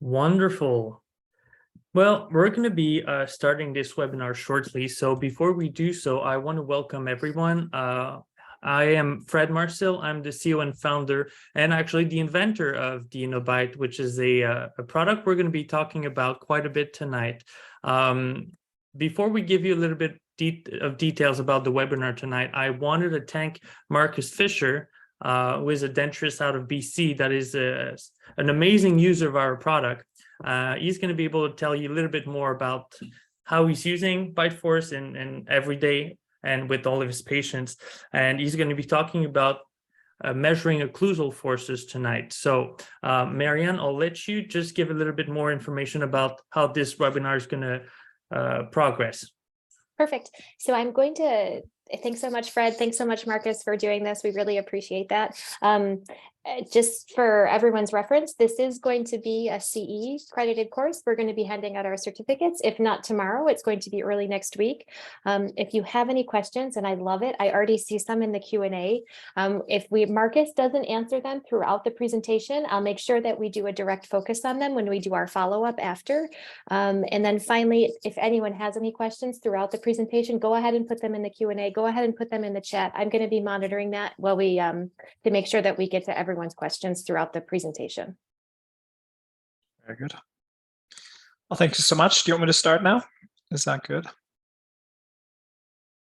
Wonderful. Well, we're going to be starting this webinar shortly. So before we do so, I want to welcome everyone. I am Fred Marcel. I'm the CEO and founder, and actually the inventor of the InnoBite, which is a product we're going to be talking about quite a bit tonight. Before we give you a little bit of details about the webinar tonight, I wanted to thank Markus Fischer, who is a denturist out of BC that is an amazing user of our product. He's going to be able to tell you a little bit more about how he's using BiteForce in every day and with all of his patients. And he's going to be talking about measuring occlusal forces tonight. So Marianne, I'll let you just give a little bit more information about how this webinar is going to progress. Perfect. So I'm going to, thanks so much, Fred. Thanks so much, Marcus, for doing this. We really appreciate that. Just for everyone's reference, this is going to be a CE credited course. We're going to be handing out our certificates. If not tomorrow, it's going to be early next week. If you have any questions, and I love it, I already see some in the Q&A. If Marcus doesn't answer them throughout the presentation, I'll make sure that we do a direct focus on them when we do our follow-up after. And then finally, if anyone has any questions throughout the presentation, go ahead and put them in the Q&A. Go ahead and put them in the chat. I'm going to be monitoring that while we to make sure that we get to everyone's questions throughout the presentation. Very good. Well, thank you so much. Do you want me to start now? Is that good?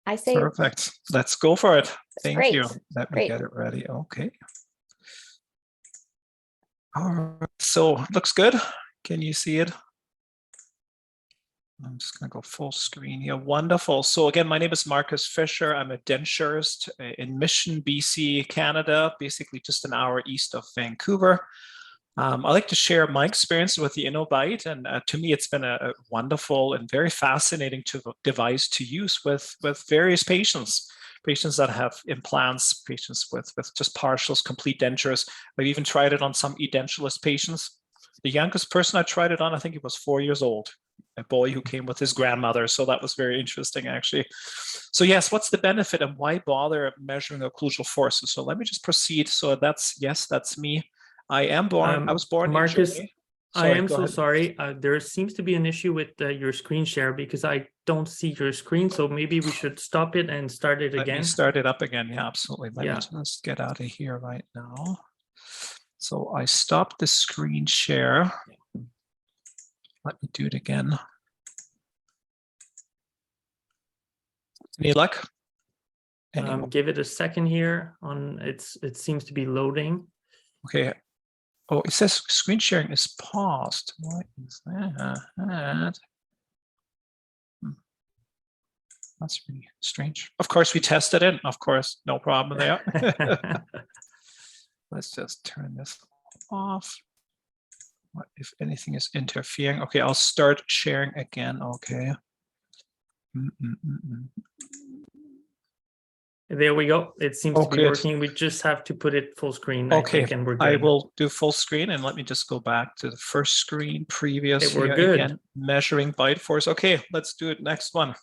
I say perfect. Let's go for it. Thank great. you. Let me get it ready. Okay. All right. So looks good. Can you see it? I'm just going to go full screen here. Wonderful. So again, my name is Markus Fischer. I'm a denturist in Mission, BC, Canada, basically just an hour east of Vancouver. I like to share my experience with the InnoBite, and to me, it's been a wonderful and very fascinating device to use with various patients that have implants, patients with just partials, complete dentures. I've even tried it on some edentulous patients. The youngest person I tried it on, I think he was 4 years old. A boy who came with his grandmother. So that was very interesting, actually. So yes, what's the benefit and why bother measuring occlusal forces? So let me just proceed. So that's me. I was born Marcus, in Germany. I am so sorry. There seems to be an issue with your screen share because I don't see your screen. So maybe we should stop it and start it again. Let me start it up again. Yeah, absolutely. Let me just get out of here right now. So I stopped the screen share. Let me do it again. Any luck? Give it a second here. It seems to be loading. Okay. Oh, it says screen sharing is paused. What is that? That's really strange. Of course, we tested it. Of course, no problem there. Let's just turn this off. What if anything is interfering? Okay, I'll start sharing again. Okay. There we go. It seems to be working. We just have to put it full screen. Okay, I think, and we're good. I will do full screen, and let me just go back to the first screen previous. We're good. Again, measuring BiteForce. Okay, let's do it. Next one.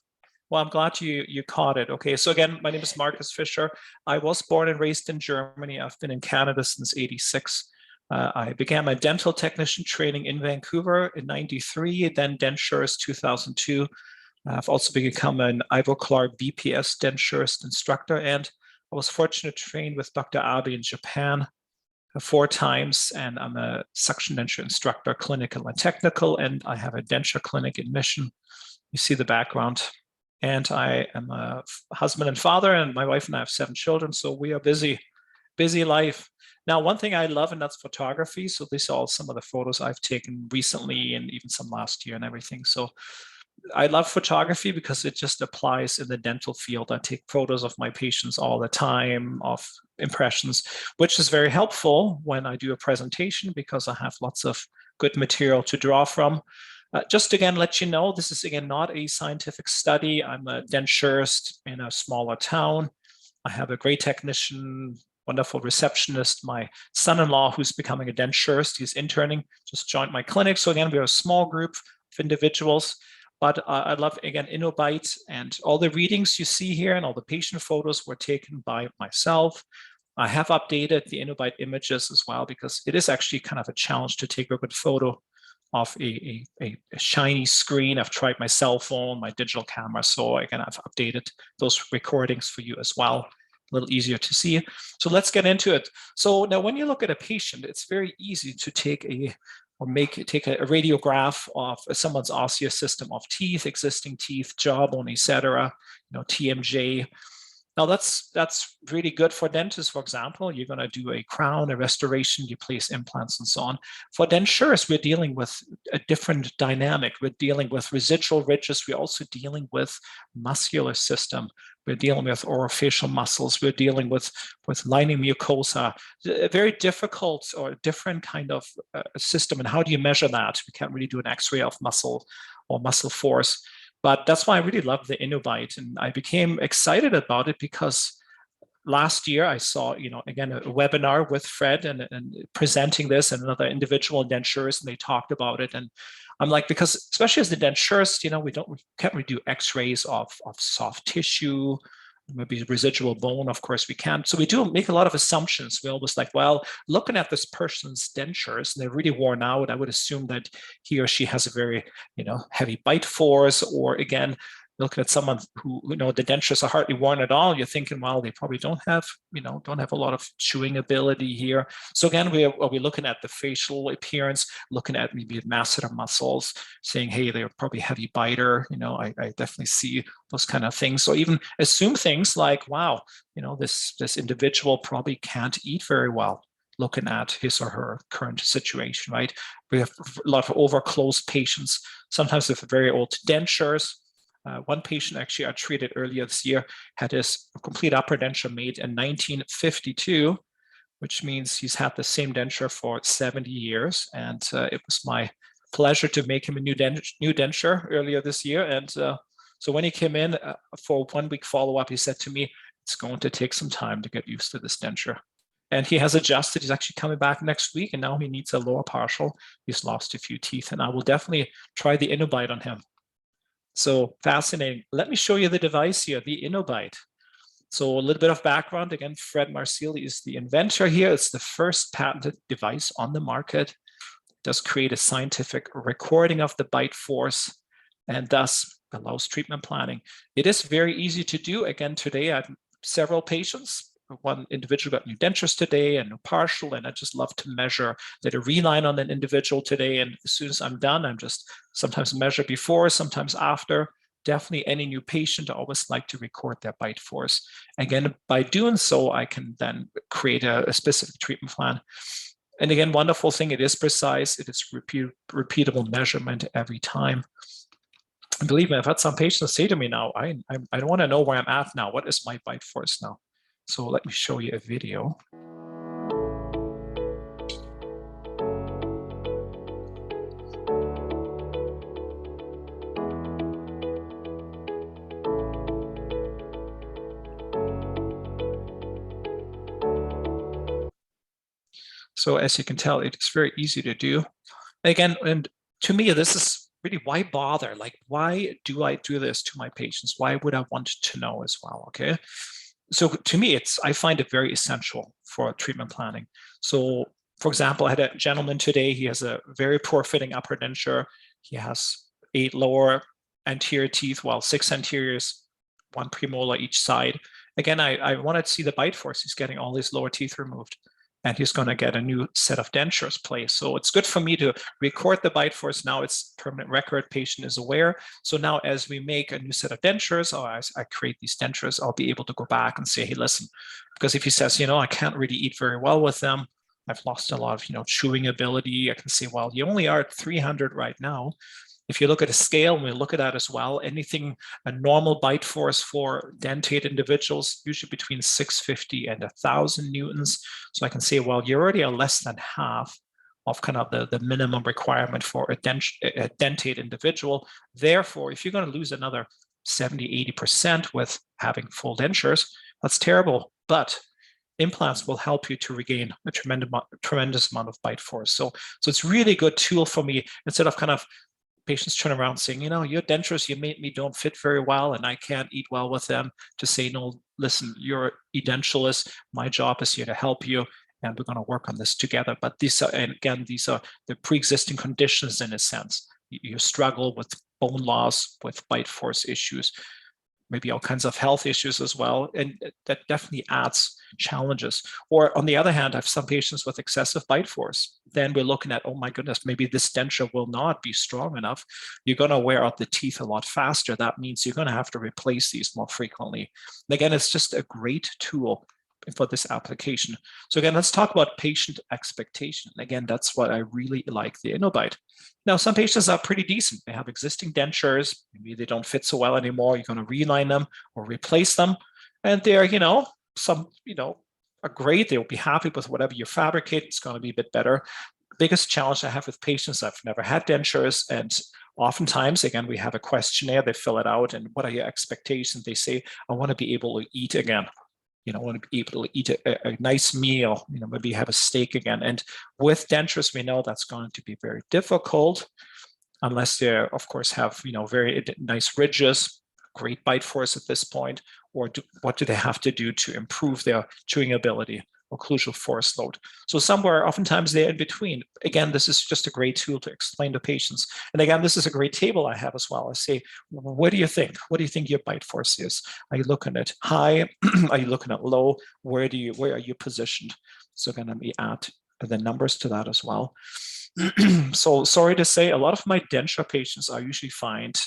Well, I'm glad you caught it. Okay, so again, my name is Markus Fischer. I was born and raised in Germany. I've been in Canada since '86. I began my dental technician training in Vancouver in '93, then denturist 2002. I've also become an Ivoclar BPS denturist instructor, and I was fortunate to train with Dr. Abe in Japan 4 times, and I'm a suction denture instructor, clinical and technical, and I have a denture clinic in Mission. You see the background. And I am a husband and father, and my wife and I have 7 children, so we are busy life. Now, one thing I love, and that's photography. So these are all some of the photos I've taken recently and even some last year and everything. So I love photography because it just applies in the dental field. I take photos of my patients all the time, of impressions, which is very helpful when I do a presentation because I have lots of good material to draw from. Just again, let you know, this is again not a scientific study. I'm a denturist in a smaller town. I have a great technician, wonderful receptionist. My son-in-law, who's becoming a denturist, he's interning, just joined my clinic. So again, we're a small group of individuals. But I love, again, InnoBite, and all the readings you see here and all the patient photos were taken by myself. I have updated the InnoBite images as well because it is actually kind of a challenge to take a good photo. of a shiny screen. I've tried my cell phone, my digital camera. So again, I've updated those recordings for you as well. A little easier to see. So let's get into it. So now when you look at a patient, it's very easy to take a radiograph of someone's osseous system of teeth, existing teeth, jawbone, etc., TMJ. Now that's really good for dentists, for example. You're going to do a crown, a restoration, you place implants and so on. For dentures, we're dealing with a different dynamic. We're dealing with residual ridges. We're also dealing with muscular system. We're dealing with orofacial muscles. We're dealing with lining mucosa. A very difficult or different kind of system. And how do you measure that? We can't really do an X-ray of muscle or muscle force. But that's why I really love the InnoBite, and I became excited about it because last year I saw, again, a webinar with Fred and presenting this and another individual dentures, and they talked about it. And I'm like, because especially as the dentures, we can't really do X-rays of soft tissue, maybe residual bone. Of course we can't. So we do make a lot of assumptions. We always like, well, looking at this person's dentures, and they're really worn out, I would assume that he or she has a very, heavy bite force. Or again, looking at someone who, the dentures are hardly worn at all, you're thinking, well, they probably don't have a lot of chewing ability here. So again, are we looking at the facial appearance, looking at maybe masseter muscles, saying, hey, they're probably heavy biter. I definitely see those kind of things. So even assume things like, wow, this individual probably can't eat very well, looking at his or her current situation, right? We have a lot of overclosed patients, sometimes with very old dentures. One patient actually I treated earlier this year had his complete upper denture made in 1952, which means he's had the same denture for 70 years. And it was my pleasure to make him a new denture earlier this year. And so when he came in for a 1-week follow-up, he said to me, it's going to take some time to get used to this denture. And he has adjusted. He's actually coming back next week, and now he needs a lower partial. He's lost a few teeth, and I will definitely try the InnoBite on him. So fascinating. Let me show you the device here, the InnoBite. So a little bit of background. Again, Fred Marsili is the inventor here. It's the first patented device on the market. It does create a scientific recording of the bite force and thus allows treatment planning. It is very easy to do. Again, today I have several patients. One individual got new dentures today and a partial, and I just love to measure that a reline on an individual today. And as soon as I'm done, I'm just sometimes measure before, sometimes after. Definitely any new patient, I always like to record their bite force. Again, by doing so, I can then create a specific treatment plan. And again, wonderful thing, it is precise, it is repeatable measurement every time. And believe me, I've had some patients say to me now, I don't want to know where I'm at now. What is my bite force now? So let me show you a video. So as you can tell, it's very easy to do. Again, and to me, this is really, why bother? Like, why do I do this to my patients? Why would I want to know as well, okay? So to me, I find it very essential for treatment planning. So for example, I had a gentleman today, he has a very poor fitting upper denture. He has 8 lower anterior teeth, while 6 anteriors, 1 premolar each side. Again, I wanted to see the bite force. He's getting all his lower teeth removed, and he's going to get a new set of dentures placed. So it's good for me to record the bite force. Now it's permanent record, patient is aware. So now as we make a new set of dentures, or as I create these dentures, I'll be able to go back and say, hey, listen, because if he says, I can't really eat very well with them, I've lost a lot of, chewing ability, I can say, well, you only are at 300 right now. If you look at a scale, and we look at that as well, anything, a normal bite force for dentate individuals, usually between 650 and 1,000 newtons. So I can say, well, you're already at less than half of kind of the minimum requirement for a dentate individual. Therefore, if you're going to lose another 70, 80% with having full dentures, that's terrible. But implants will help you to regain a tremendous amount of bite force. So it's really a good tool for me, instead of kind of patients turn around saying, your dentures you made me don't fit very well and I can't eat well with them, to say, no, listen, you're a edentulous. My job is here to help you. and we're going to work on this together. But these are, and again, these are the pre-existing conditions in a sense. You struggle with bone loss, with bite force issues, maybe all kinds of health issues as well. And that definitely adds challenges. Or on the other hand, I have some patients with excessive bite force. Then we're looking at, oh my goodness, maybe this denture will not be strong enough. You're going to wear out the teeth a lot faster. That means you're going to have to replace these more frequently. And again, it's just a great tool for this application. So again, let's talk about patient expectation. Again, that's what I really like the InnoBite. Now, some patients are pretty decent. They have existing dentures. Maybe they don't fit so well anymore. You're going to reline them or replace them. And they're, some, are great. They'll be happy with whatever you fabricate. It's going to be a bit better. Biggest challenge I have with patients, I've never had dentures, and oftentimes, again, we have a questionnaire, they fill it out, and what are your expectations? They say, I want to be able to eat again. I want to be able to eat a nice meal, maybe have a steak again. And with dentures, we know that's going to be very difficult unless they, of course, have, very nice ridges, great bite force at this point, or what do they have to do to improve their chewing ability, occlusal force load? So somewhere, oftentimes they're in between. Again, this is just a great tool to explain to patients. And again, this is a great table I have as well. I say, what do you think? What do you think your bite force is? Are you looking at high? Are you looking at low? Where are you positioned? So again, let me add the numbers to that as well. So sorry to say, a lot of my denture patients I usually find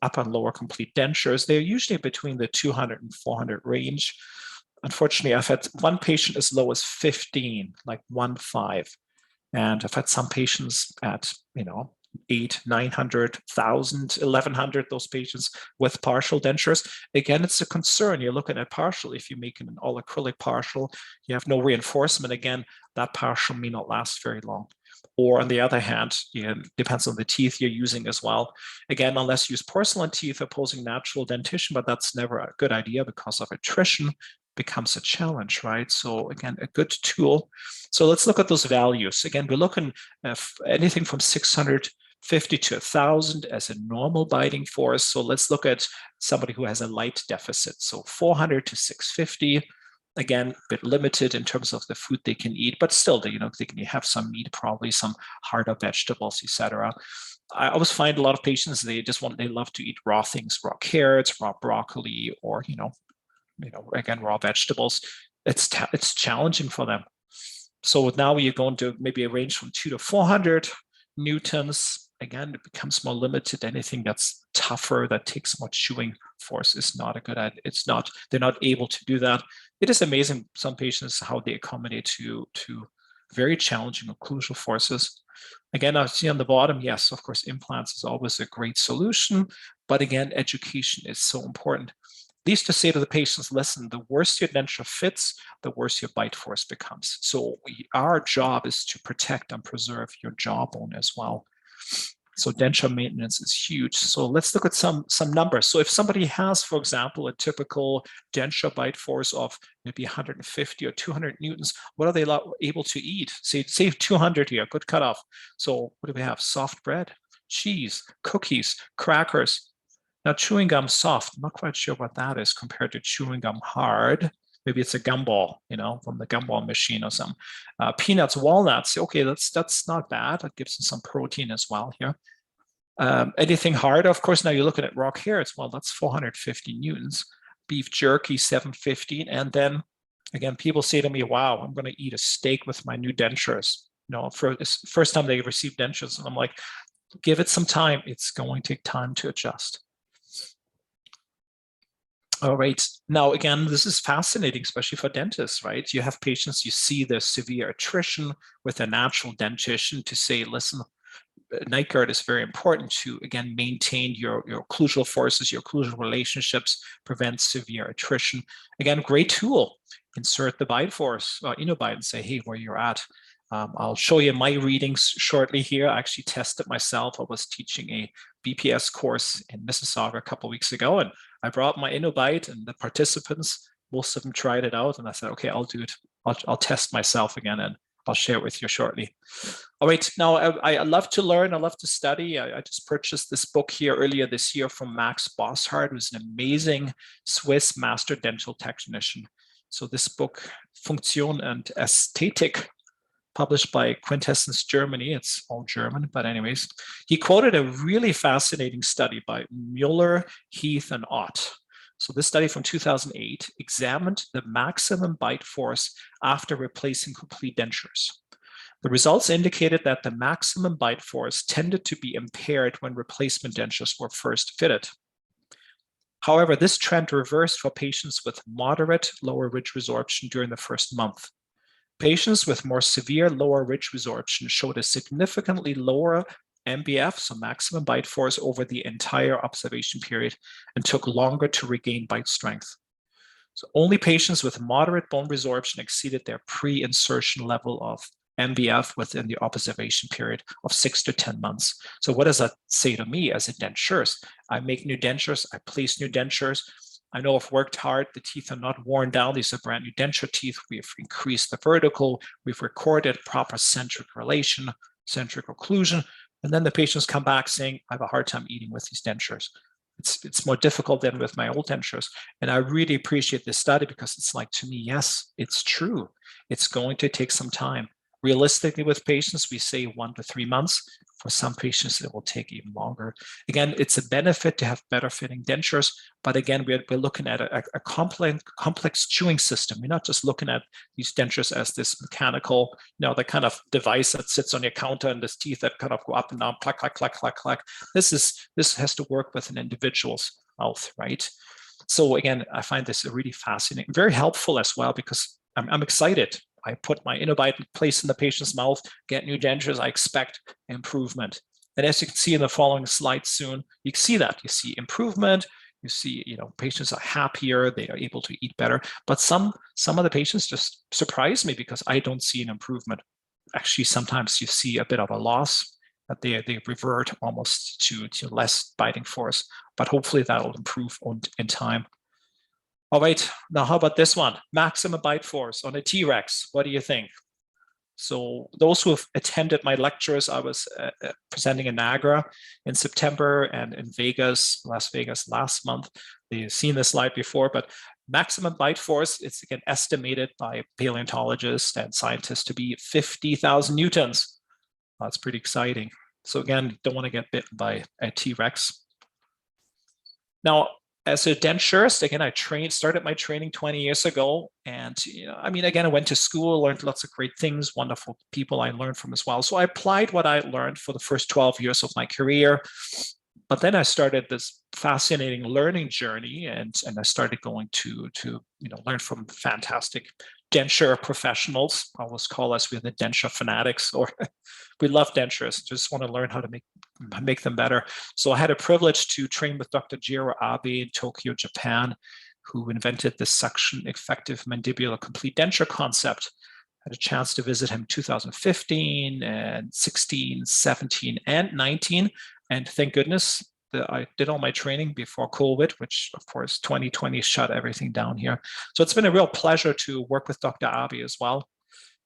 upper and lower complete dentures. They're usually between the 200 and 400 range. Unfortunately, I've had one patient as low as 15, like 1.5. And I've had some patients at, 8, 900, 1,000, 1,100, those patients with partial dentures. Again, it's a concern. You're looking at partial. If you're making an all acrylic partial, you have no reinforcement. Again, that partial may not last very long. Or on the other hand, it depends on the teeth you're using as well. Again, unless you use porcelain teeth opposing natural dentition, but that's never a good idea because of attrition becomes a challenge, right? So again, a good tool. So let's look at those values. Again, we're looking at anything from 650 to 1,000 as a normal biting force. So let's look at somebody who has a light deficit. So 400 to 650. Again, a bit limited in terms of the food they can eat, but still, they can have some meat, probably some harder vegetables, etc. I always find a lot of patients, they love to eat raw things, raw carrots, raw broccoli, or, again, raw vegetables. It's challenging for them. So now you're going to maybe a range from 2 to 400 newtons. Again, it becomes more limited. Anything that's tougher, that takes more chewing force is not a good idea. They're not able to do that. It is amazing, some patients, how they accommodate to very challenging occlusal forces. Again, I see on the bottom, yes, of course, implants is always a great solution. But again, education is so important. At least to say to the patients, listen, the worse your denture fits, the worse your bite force becomes. So our job is to protect and preserve your jawbone as well. So denture maintenance is huge. So let's look at some numbers. So if somebody has, for example, a typical denture bite force of maybe 150 or 200 newtons, what are they able to eat? Say 200 here, good cutoff. So what do we have? Soft bread, cheese, cookies, crackers. Now chewing gum soft, I'm not quite sure what that is compared to chewing gum hard. Maybe it's a gumball, from the gumball machine or some peanuts, walnuts. Okay, that's not bad. That gives them some protein as well here. Anything hard, of course, now you're looking at raw carrots. Well, that's 450 newtons. Beef jerky, 750. And then, again, people say to me, wow, I'm going to eat a steak with my new dentures. For this first time they receive dentures. And I'm like, give it some time. It's going to take time to adjust. All right. Now, again, this is fascinating, especially for dentists, right? You have patients, you see the severe attrition with a natural dentition to say, listen, night guard is very important to, again, maintain your occlusal forces, your occlusal relationships, prevent severe attrition. Again, great tool. Insert the bite force, InnoBite, and say, hey, where you're at. I'll show you my readings shortly here. I actually tested myself. I was teaching a BPS course in Mississauga a couple of weeks ago, and I brought my InnoBite, and the participants, most of them tried it out, and I said, okay, I'll do it. I'll test myself again, and I'll share it with you shortly. All right, now I love to learn, I love to study. I just purchased this book here earlier this year from Max Bosshardt, who's an amazing Swiss master dental technician. So this book, Funktion und Ästhetik, published by Quintessence Germany. It's all German, but anyways, he quoted a really fascinating study by Mueller, Heath, and Ott. So this study from 2008 examined the maximum bite force after replacing complete dentures. The results indicated that the maximum bite force tended to be impaired when replacement dentures were first fitted. However, this trend reversed for patients with moderate lower ridge resorption during the first month. Patients with more severe lower ridge resorption showed a significantly lower MBF, so maximum bite force, over the entire observation period and took longer to regain bite strength. So only patients with moderate bone resorption exceeded their pre-insertion level of MBF within the observation period of 6 to 10 months. So what does that say to me as a denturist? I make new dentures, I place new dentures. I know I've worked hard, the teeth are not worn down, these are brand new denture teeth. We've increased the vertical, we've recorded proper centric relation, centric occlusion, and then the patients come back saying, I have a hard time eating with these dentures. It's more difficult than with my old dentures. And I really appreciate this study because it's like, to me, yes, it's true. It's going to take some time. Realistically, with patients, we say 1 to 3 months. For some patients, it will take even longer. Again, it's a benefit to have better fitting dentures, but again, we're looking at a complex chewing system. We're not just looking at these dentures as this mechanical, the kind of device that sits on your counter and this teeth that kind of go up and down, clack, clack, clack, clack, clack. This has to work with an individual's mouth, right? So again, I find this really fascinating, very helpful as well, because I'm excited. I put my Innobite place in the patient's mouth, get new dentures, I expect improvement. And as you can see in the following slide soon, you can see that. You see improvement, you see, patients are happier, they are able to eat better. But some of the patients just surprise me because I don't see an improvement. Actually, sometimes you see a bit of a loss, that they revert almost to less biting force, but hopefully that'll improve in time. All right, now how about this one? Maximum bite force on a T-Rex. What do you think? So those who have attended my lectures, I was presenting in Niagara in September and in Vegas, Las Vegas last month. They've seen this slide before, but maximum bite force, it's again estimated by paleontologists and scientists to be 50,000 newtons. That's pretty exciting. So again, don't want to get bitten by a T-Rex. Now, as a denturist, again, I started my training 20 years ago. And, again, I went to school, learned lots of great things, wonderful people I learned from as well. So I applied what I learned for the first 12 years of my career. But then I started this fascinating learning journey, and I started going to learn from fantastic denture professionals. I always call us, we're the denture fanatics, or we love dentures, just want to learn how to make them better. So I had a privilege to train with Dr. Jiro Abe in Tokyo, Japan, who invented the suction effective mandibular complete denture concept. I had a chance to visit him in 2015 and 16, 17, and 19. And thank goodness that I did all my training before COVID, which of course 2020 shut everything down here. So it's been a real pleasure to work with Dr. Abe as well.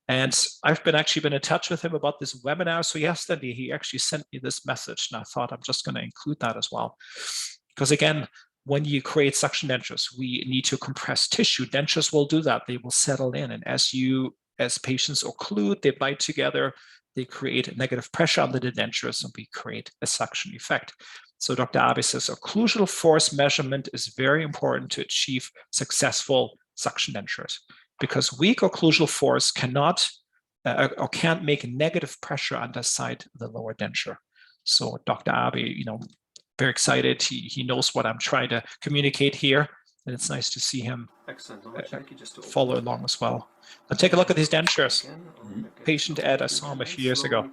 And I've actually been in touch with him about this webinar. So yesterday he actually sent me this message, and I thought I'm just going to include that as well. Because again, when you create suction dentures, we need to compress tissue. Dentures will do that. They will settle in. And as patients occlude, they bite together, they create negative pressure on the dentures, and we create a suction effect. So Dr. Abe says occlusal force measurement is very important to achieve successful suction dentures, because weak occlusal force cannot or can't make negative pressure underside the lower denture. So Dr. Abe, very excited. He knows what I'm trying to communicate here, and it's nice to see him follow along as well. Now take a look at these dentures. Patient Ed, I saw him a few years ago.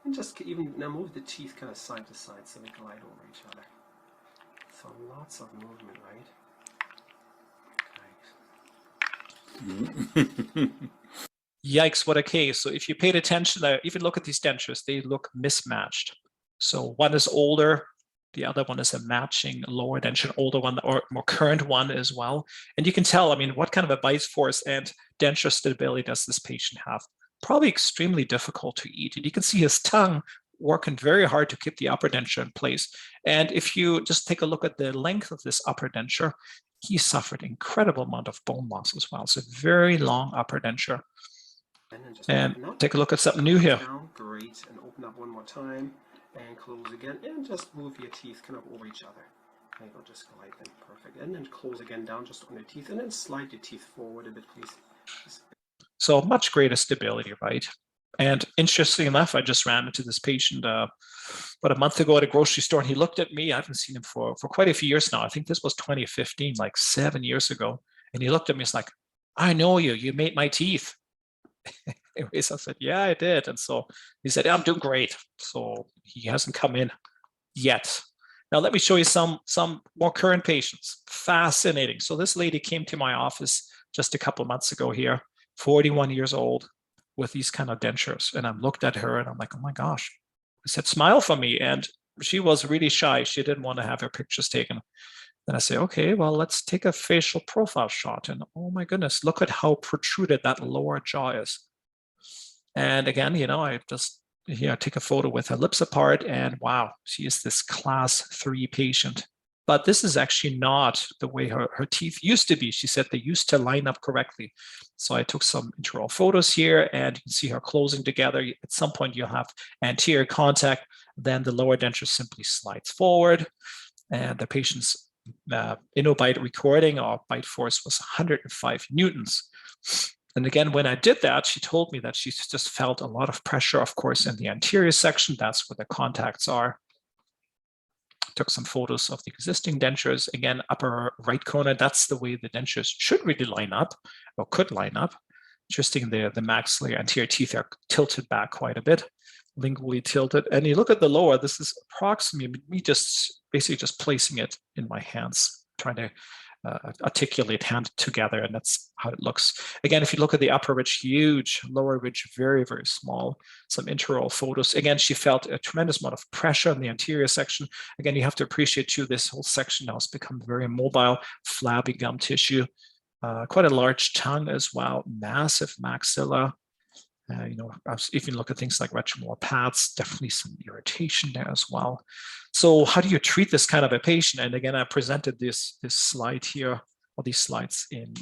And just even now move the teeth kind of side to side so they glide over each other. So lots of movement, right? Yikes, what a case. So if you paid attention, even look at these dentures, they look mismatched. So one is older, the other one is a matching lower denture, older one or more current one as well. And you can tell, what kind of a bite force and denture stability does this patient have? Probably extremely difficult to eat. And you can see his tongue working very hard to keep the upper denture in place. And if you just take a look at the length of this upper denture, he suffered incredible amount of bone loss as well. So very long upper denture. And then just And open up. take a look at something new here. Down. Great. And open up one more time. And close again. And just move your teeth kind of over each other. There you go. Just glide them. Perfect. And then close again down just on your teeth. And then slide your teeth forward a bit, please. So much greater stability, right? And interestingly enough, I just ran into this patient about a month ago at a grocery store, and he looked at me. I haven't seen him for quite a few years now. I think this was 2015, like 7 years ago. And he looked at me, he's like, I know you. You made my teeth. Anyways, I said, yeah, I did. And so he said, yeah, I'm doing great. So he hasn't come in yet. Now, let me show you some more current patients. Fascinating. So this lady came to my office just a couple of months ago here, 41 years old, with these kind of dentures. And I looked at her and I'm like, oh my gosh. I said, smile for me. And she was really shy. She didn't want to have her pictures taken. Then I say, okay, well, let's take a facial profile shot. And oh my goodness, look at how protruded that lower jaw is. And again, I just take a photo with her lips apart, and wow, she is this class 3 patient. But this is actually not the way her teeth used to be. She said they used to line up correctly. So I took some intraoral photos here, and you can see her closing together. At some point, you'll have anterior contact. Then the lower denture simply slides forward, and the patient's innobite recording or bite force was 105 newtons. And again, when I did that, she told me that she just felt a lot of pressure, of course, in the anterior section. That's where the contacts are. Took some photos of the existing dentures. Again, upper right corner, that's the way the dentures should really line up, or could line up. Interesting, the maxillary anterior teeth are tilted back quite a bit, lingually tilted. And you look at the lower, this is approximately me just basically just placing it in my hands, trying to articulate hand together, and that's how it looks. Again, if you look at the upper ridge, huge, lower ridge, very, very small. Some intraoral photos. Again, she felt a tremendous amount of pressure in the anterior section. Again, you have to appreciate too, this whole section now has become very mobile, flabby gum tissue, quite a large tongue as well, massive maxilla. Even look at things like retromolar pads, definitely some irritation there as well. So how do you treat this kind of a patient? And again, I presented this slide here, or these slides in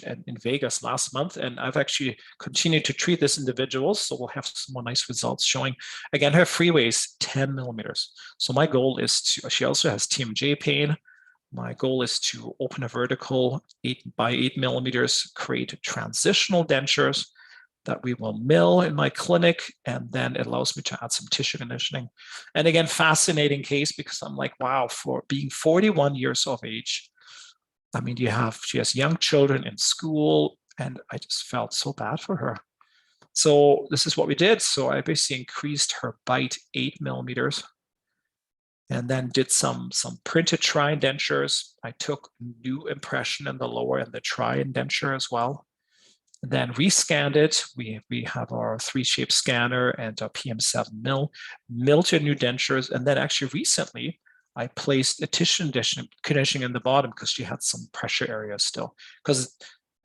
Vegas last month, and I've actually continued to treat this individual. So we'll have some more nice results showing. Again, her freeway is 10 millimeters. So my goal is she also has TMJ pain. My goal is to open a vertical 8 by 8 millimeters, create transitional dentures that we will mill in my clinic, and then it allows me to add some tissue conditioning. And again, fascinating case, because I'm like, wow, for being 41 years of age, I mean, she has young children in school, and I just felt so bad for her. So this is what we did. So I basically increased her bite 8 millimeters, and then did some printed tri dentures. I took new impression in the lower and the tri denture as well. Then rescanned it. We have our 3-shape scanner and our PM7 mill to new dentures. And then actually recently, I placed a tissue conditioning in the bottom because she had some pressure areas still. Because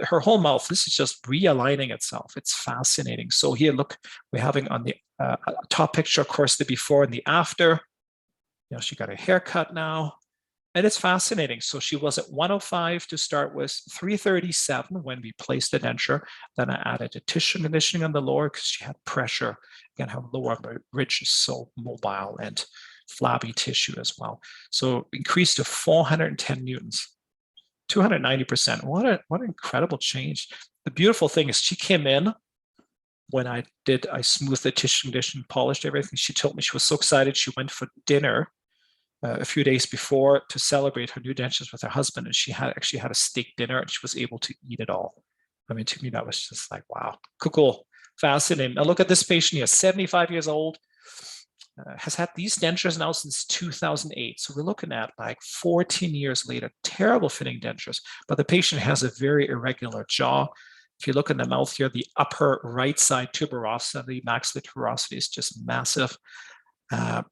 her whole mouth, this is just realigning itself. It's fascinating. So here, look, we're having on the top picture, of course, the before and the after. She got a haircut now. And it's fascinating. So she was at 105 to start with, 337 when we placed the denture. Then I added a tissue conditioning on the lower because she had pressure. Again, her lower ridge is so mobile and flabby tissue as well. So increased to 410 newtons, 290%. What an incredible change. The beautiful thing is she came in when I smoothed the tissue conditioning, polished everything. She told me she was so excited. She went for dinner a few days before to celebrate her new dentures with her husband, and she actually had a steak dinner, and she was able to eat it all. I mean, to me, that was just like, wow, cool, fascinating. Now look at this patient here, 75 years old, has had these dentures now since 2008. So we're looking at like 14 years later, terrible fitting dentures, but the patient has a very irregular jaw. If you look in the mouth here, the upper right side tuberosity, maxillary tuberosity is just massive.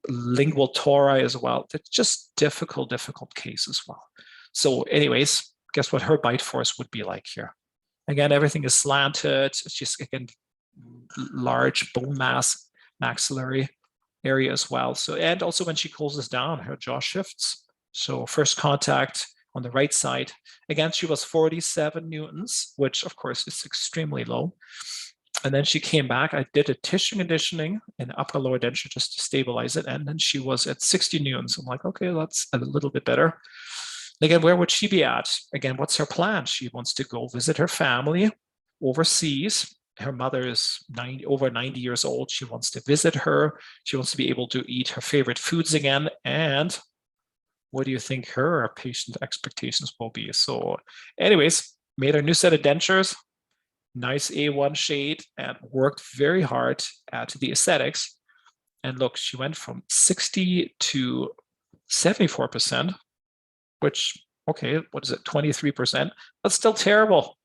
Lingual tori as well. It's just difficult case as well. So anyways, guess what her bite force would be like here? Again, everything is slanted. It's just, again, large bone mass, maxillary area as well. So, and also when she closes down, her jaw shifts. So first contact, on the right side. Again, she was 47 newtons, which of course is extremely low. And then she came back. I did a tissue conditioning in upper lower denture just to stabilize it. And then she was at 60 newtons. I'm like, okay, that's a little bit better. Again, where would she be at? Again, what's her plan? She wants to go visit her family overseas. Her mother is over 90 years old. She wants to visit her. She wants to be able to eat her favorite foods again. And what do you think her patient expectations will be? So anyways, made her new set of dentures, nice A1 shade, and worked very hard at the aesthetics. And look, she went from 60 to 74%, which, okay, what is it, 23%? That's still terrible.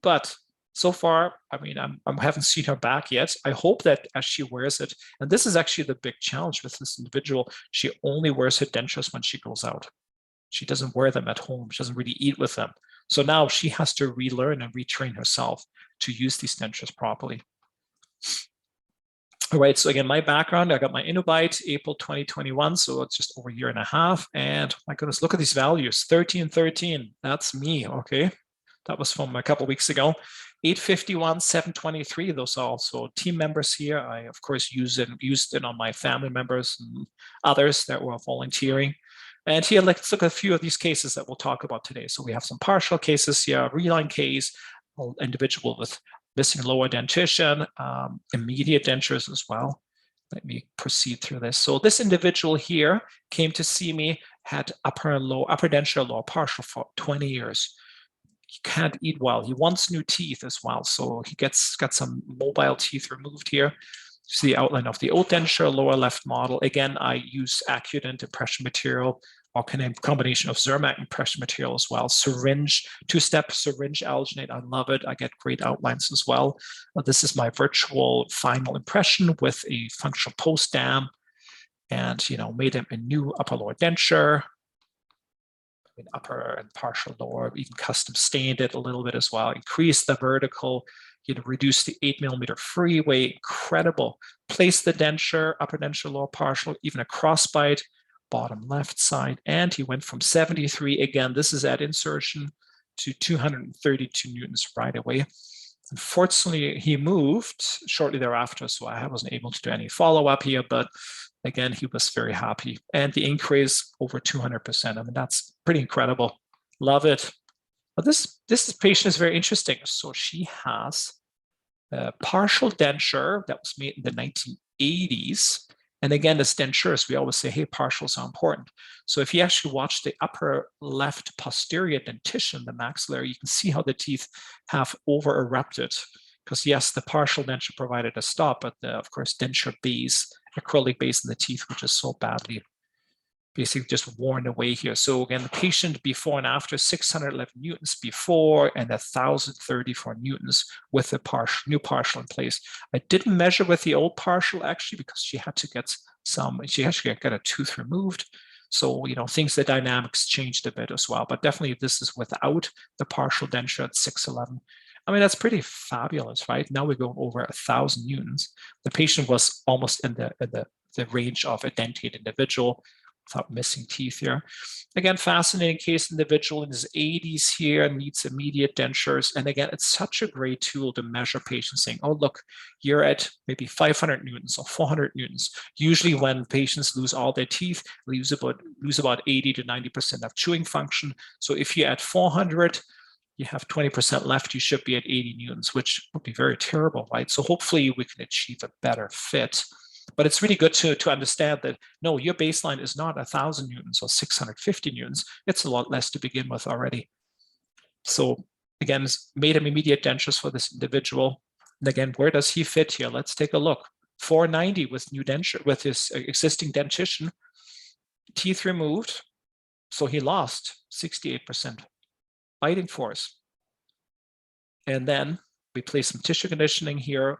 But so far, I mean, I haven't seen her back yet. I hope that as she wears it, and this is actually the big challenge with this individual, she only wears her dentures when she goes out. She doesn't wear them at home. She doesn't really eat with them. So now she has to relearn and retrain herself to use these dentures properly. All right, so again, my background, I got my InnoBite April 2021, so it's just over a year and a half. And my goodness, look at these values, 1313, that's me, okay? That was from a couple of weeks ago. 851, 723, those are also team members here. I, of course, used it on my family members and others that were volunteering. And here, let's look at a few of these cases that we'll talk about today. So we have some partial cases here, reline case, individual with missing lower dentition, immediate dentures as well. Let me proceed through this. So this individual here came to see me, had upper denture, lower partial for 20 years. He can't eat well. He wants new teeth as well. So he got some mobile teeth removed here. See the outline of the old denture, lower left model. Again, I use Accudent impression material, or combination of Zermatt impression material as well. Syringe, two-step syringe alginate. I love it. I get great outlines as well. This is my virtual final impression with a functional post dam, and made him a new upper lower denture. In upper and partial lower, even custom stained it a little bit as well, increased the vertical, reduced the 8mm freeway, incredible. Placed the denture, upper denture, lower partial, even a crossbite, bottom left side, and he went from 73, again, this is at insertion, to 232 newtons right away. Unfortunately, he moved shortly thereafter, so I wasn't able to do any follow-up here, but again, he was very happy. And the increase over 200%. I mean, that's pretty incredible. Love it. But this patient is very interesting. So she has a partial denture that was made in the 1980s. And again, as dentures, we always say, hey, partials are important. So if you actually watch the upper left posterior dentition, the maxillary, you can see how the teeth have over-erupted. Because yes, the partial denture provided a stop, but the, of course, denture base, acrylic base in the teeth, which is so badly basically just worn away here. So again, the patient before and after, 611 newtons before and 1,034 newtons with the new partial in place. I didn't measure with the old partial actually, because she had to get she actually got a tooth removed. So, things, the dynamics changed a bit as well, but definitely this is without the partial denture at 611. I mean, that's pretty fabulous, right? Now we're going over 1,000 newtons. The patient was almost in the range of a dentate individual without missing teeth here. Again, fascinating case, individual in his 80s here, needs immediate dentures. And again, it's such a great tool to measure patients saying, oh, look, you're at maybe 500 newtons or 400 newtons. Usually when patients lose all their teeth, lose about 80 to 90% of chewing function. So if you're at 400, you have 20% left, you should be at 80 newtons, which would be very terrible, right? So hopefully we can achieve a better fit. But it's really good to understand that, no, your baseline is not 1,000 newtons or 650 newtons. It's a lot less to begin with already. So again, made him immediate dentures for this individual. And again, where does he fit here? Let's take a look. 490 with new denture, with his existing dentition, teeth removed. So he lost 68% biting force. And then we place some tissue conditioning here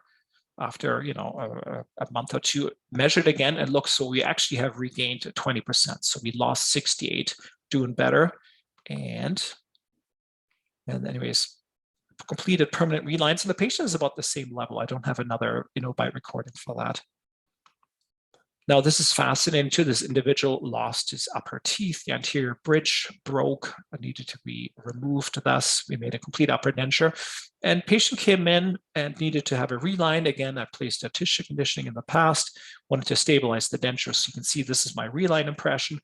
after a month or two, measured again, and look, so we actually have regained 20%. So we lost 68, doing better. And anyways, completed permanent relines, and the patient is about the same level. I don't have another bite recording for that. Now, this is fascinating too. This individual lost his upper teeth. The anterior bridge broke, needed to be removed. Thus, we made a complete upper denture. And patient came in and needed to have a reline. Again, I placed a tissue conditioning in the past, wanted to stabilize the denture. So you can see this is my reline impression.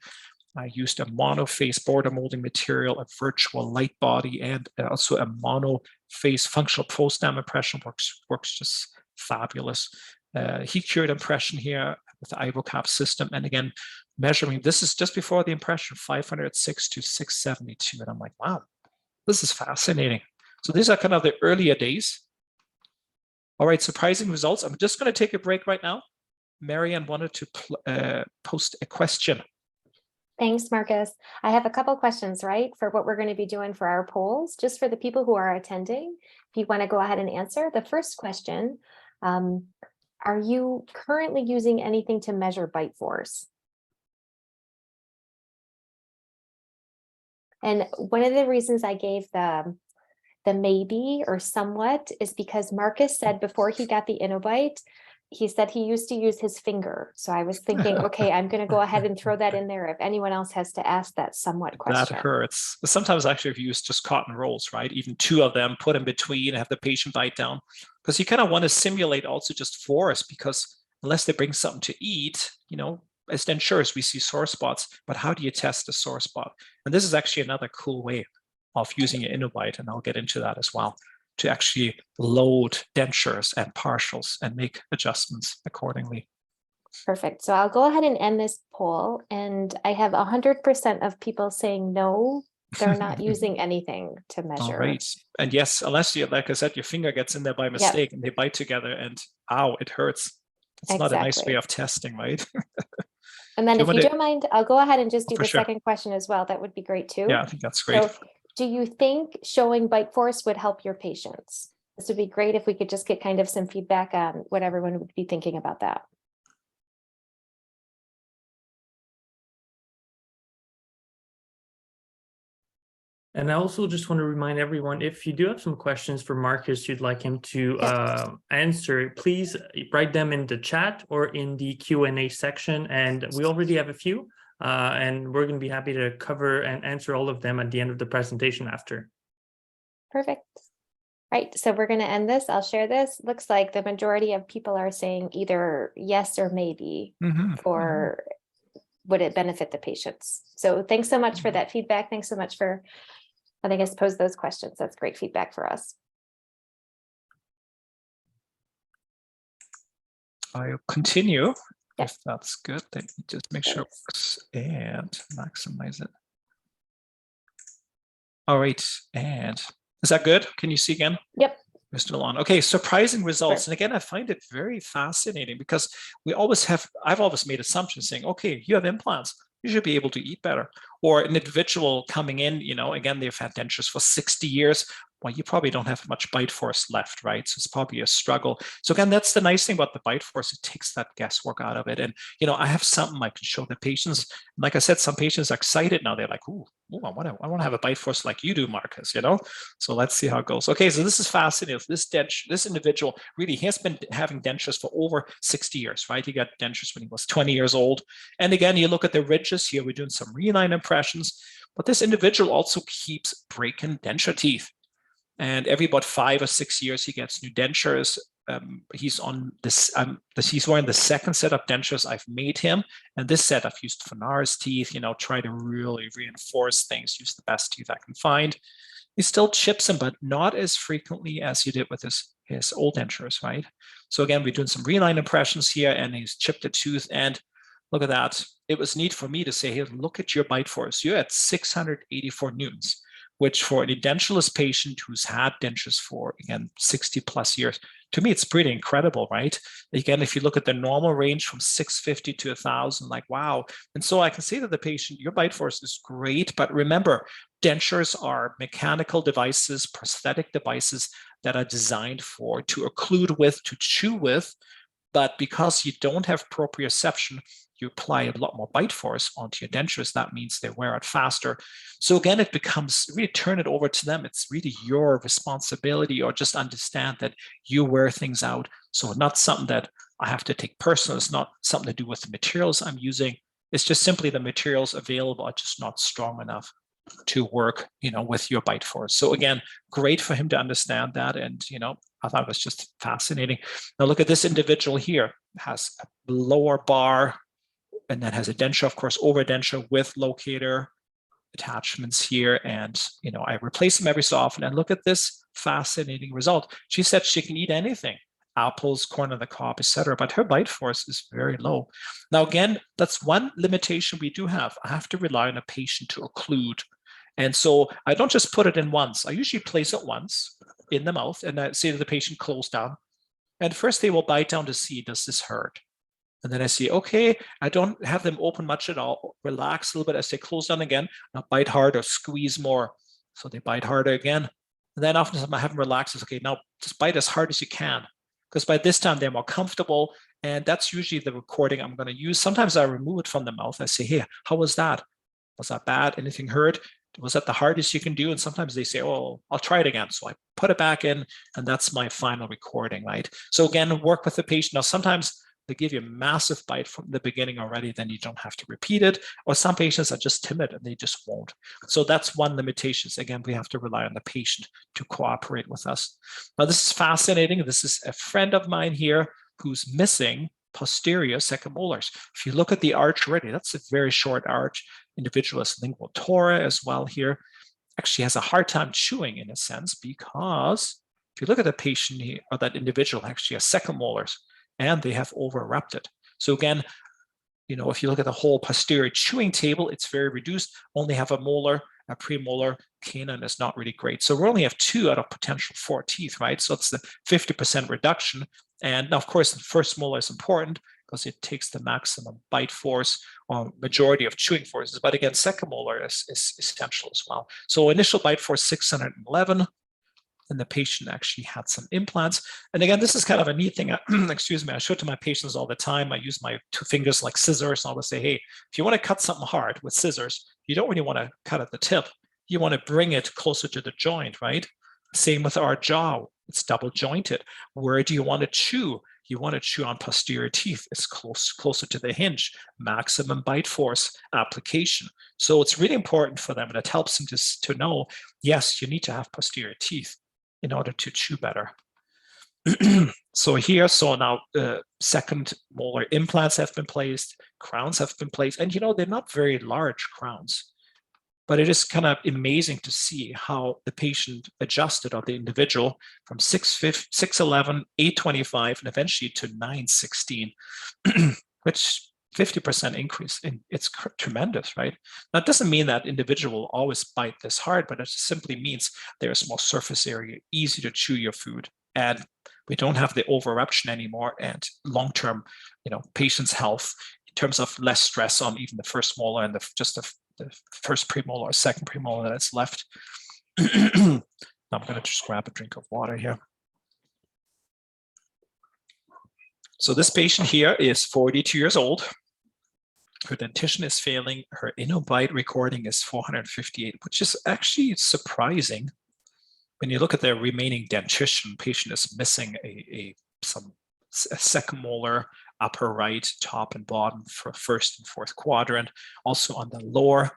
I used a monophase border molding material, a virtual light body, and also a monophase functional pro-stem impression works just fabulous. Heat cured impression here with the IvoCap system. And again, measuring, this is just before the impression, 506 to 672. And I'm like, wow, this is fascinating. So these are kind of the earlier days. All right, surprising results. I'm just going to take a break right now. Marianne wanted to post a question. Thanks, Marcus. I have a couple questions, right, for what we're going to be doing for our polls, just for the people who are attending. If you want to go ahead and answer the first question, are you currently using anything to measure bite force? And one of the reasons I gave the maybe or somewhat is because Marcus said before he got the InnoBite, he said he used to use his finger. So I was thinking, okay, I'm going to go ahead and throw that in there if anyone else has to ask that somewhat question. That hurts. Sometimes actually if you use just cotton rolls, right? Even two of them, put in between, have the patient bite down. Because you kind of want to simulate also just force, because unless they bring something to eat, you know, as dentures, we see sore spots, but how do you test a sore spot? And this is actually another cool way of using an InnoBite, and I'll get into that as well, to actually load dentures and partials and make adjustments accordingly. Perfect. So I'll go ahead and end this poll, and I have 100% of people saying no, they're not using anything to measure. All right. And yes, unless you, like I said, your finger gets in there by mistake and they bite together and ow, it hurts. It's not a nice way of testing, right? And then if you don't mind, I'll go ahead and just do the second question as well. That would be great too. Yeah, I think that's great. So, do you think showing bite force would help your patients? This would be great if we could just get kind of some feedback on what everyone would be thinking about that. And I also just want to remind everyone, if you do have some questions for Marcus you'd like him to answer, please write them in the chat or in the Q&A section. And we already have a few. And we're going to be happy to cover and answer all of them at the end of the presentation after. Perfect. Right, so we're going to end this. I'll share this. Looks like the majority of people are saying either yes or maybe for would it benefit the patients. So thanks so much for that feedback. Thanks so much for letting us pose those questions. That's great feedback for us. I'll continue. If that's good, let me just make sure it works and maximize it. All right, and is that good? Can you see again? Yep. We're still on. Okay, surprising results. And again, I find it very fascinating because I've always made assumptions saying, okay, you have implants, you should be able to eat better. Or an individual coming in, you know, again, they've had dentures for 60 years. Well, you probably don't have much bite force left, right? So it's probably a struggle. So again, that's the nice thing about the bite force. It takes that guesswork out of it. And, you know, I have something I can show the patients. Like I said, some patients are excited now. They're like, ooh, I want to have a bite force like you do, Marcus, you know? So let's see how it goes. Okay, so this is fascinating. This individual really has been having dentures for over 60 years, right? He got dentures when he was 20 years old. And again, you look at the ridges here, we're doing some reline impressions, but this individual also keeps breaking denture teeth. And every about 5 or 6 years, he gets new dentures. He's on this. He's wearing the second set of dentures I've made him, and this set I've used Fenar's teeth. You know, try to really reinforce things. Use the best teeth I can find. He still chips them, but not as frequently as he did with his old dentures, right? So again, we're doing some reline impressions here, and he's chipped a tooth. And look at that. It was neat for me to say, "Here, look at your bite force. You're at 684 newtons." Which for an edentulous patient who's had dentures for, again, 60 plus years, to me, it's pretty incredible, right? Again, if you look at the normal range from 650 to 1,000, like, wow. And so I can say to the patient, your bite force is great, but remember, dentures are mechanical devices, prosthetic devices that are designed to occlude with, to chew with, but because you don't have proprioception, you apply a lot more bite force onto your dentures. That means they wear out faster. So again, it becomes really turn it over to them. It's really your responsibility, or just understand that you wear things out. So not something that I have to take personal. It's not something to do with the materials I'm using. It's just simply the materials available are just not strong enough to work, with your bite force. So again, great for him to understand that. And, I thought it was just fascinating. Now look at this individual here, has a lower bar and then has a denture, of course, over denture with locator attachments here. And, I replace them every so often. And look at this fascinating result. She said she can eat anything, apples, corn on the cob, etc. But her bite force is very low. Now, again, that's one limitation we do have. I have to rely on a patient to occlude. And so I don't just put it in once. I usually place it once in the mouth and I say to the patient, close down. And first they will bite down to see, does this hurt? And then I see, okay, I don't have them open much at all. Relax a little bit as they close down again. Now bite harder, squeeze more. So they bite harder again. And then oftentimes I have them relax. It's okay, now just bite as hard as you can. Because by this time they're more comfortable. And that's usually the recording I'm going to use. Sometimes I remove it from the mouth. I say, hey, how was that? Was that bad? Anything hurt? Was that the hardest you can do? And sometimes they say, oh, I'll try it again. So I put it back in and that's my final recording, right? So again, work with the patient. Now, sometimes they give you a massive bite from the beginning already, then you don't have to repeat it. Or some patients are just timid and they just won't. So that's one limitation. Again, we have to rely on the patient to cooperate with us. Now, this is fascinating. This is a friend of mine here who's missing posterior second molars. If you look at the arch already, that's a very short arch. Individual has lingual tora as well here. Actually has a hard time chewing in a sense because if you look at the patient here, or that individual actually has second molars and they have over erupted. So again, if you look at the whole posterior chewing table, it's very reduced, only have a molar, a premolar, canine is not really great. So we only have 2 out of potential 4 teeth, right? So it's the 50% reduction. And now, of course, the first molar is important because it takes the maximum bite force or majority of chewing forces. But again, second molar is essential as well. So initial bite force 611, and the patient actually had some implants. And again, this is kind of a neat thing. Excuse me, I show it to my patients all the time. I use my 2 fingers like scissors. And I always say, hey, if you want to cut something hard with scissors, you don't really want to cut at the tip. You want to bring it closer to the joint, right? Same with our jaw. It's double jointed. Where do you want to chew? You want to chew on posterior teeth. It's closer to the hinge, maximum bite force application. So it's really important for them, and it helps them to know, yes, you need to have posterior teeth in order to chew better. So now second molar implants have been placed, crowns have been placed, and they're not very large crowns. But it is kind of amazing to see how the patient adjusted, or the individual, from 6'11", 825, and eventually to 916, which 50% increase. And it's tremendous, right? Now, it doesn't mean that individual will always bite this hard, but it just simply means there's more surface area, easy to chew your food, and we don't have the over-eruption anymore. And long-term, patient's health in terms of less stress on even the first molar and the first premolar or second premolar that's left. I'm going to just grab a drink of water here. So this patient here is 42 years old. Her dentition is failing. Her InnoBite recording is 458, which is actually surprising. When you look at the remaining dentition, patient is missing a second molar, upper right, top and bottom for first and fourth quadrant, also on the lower.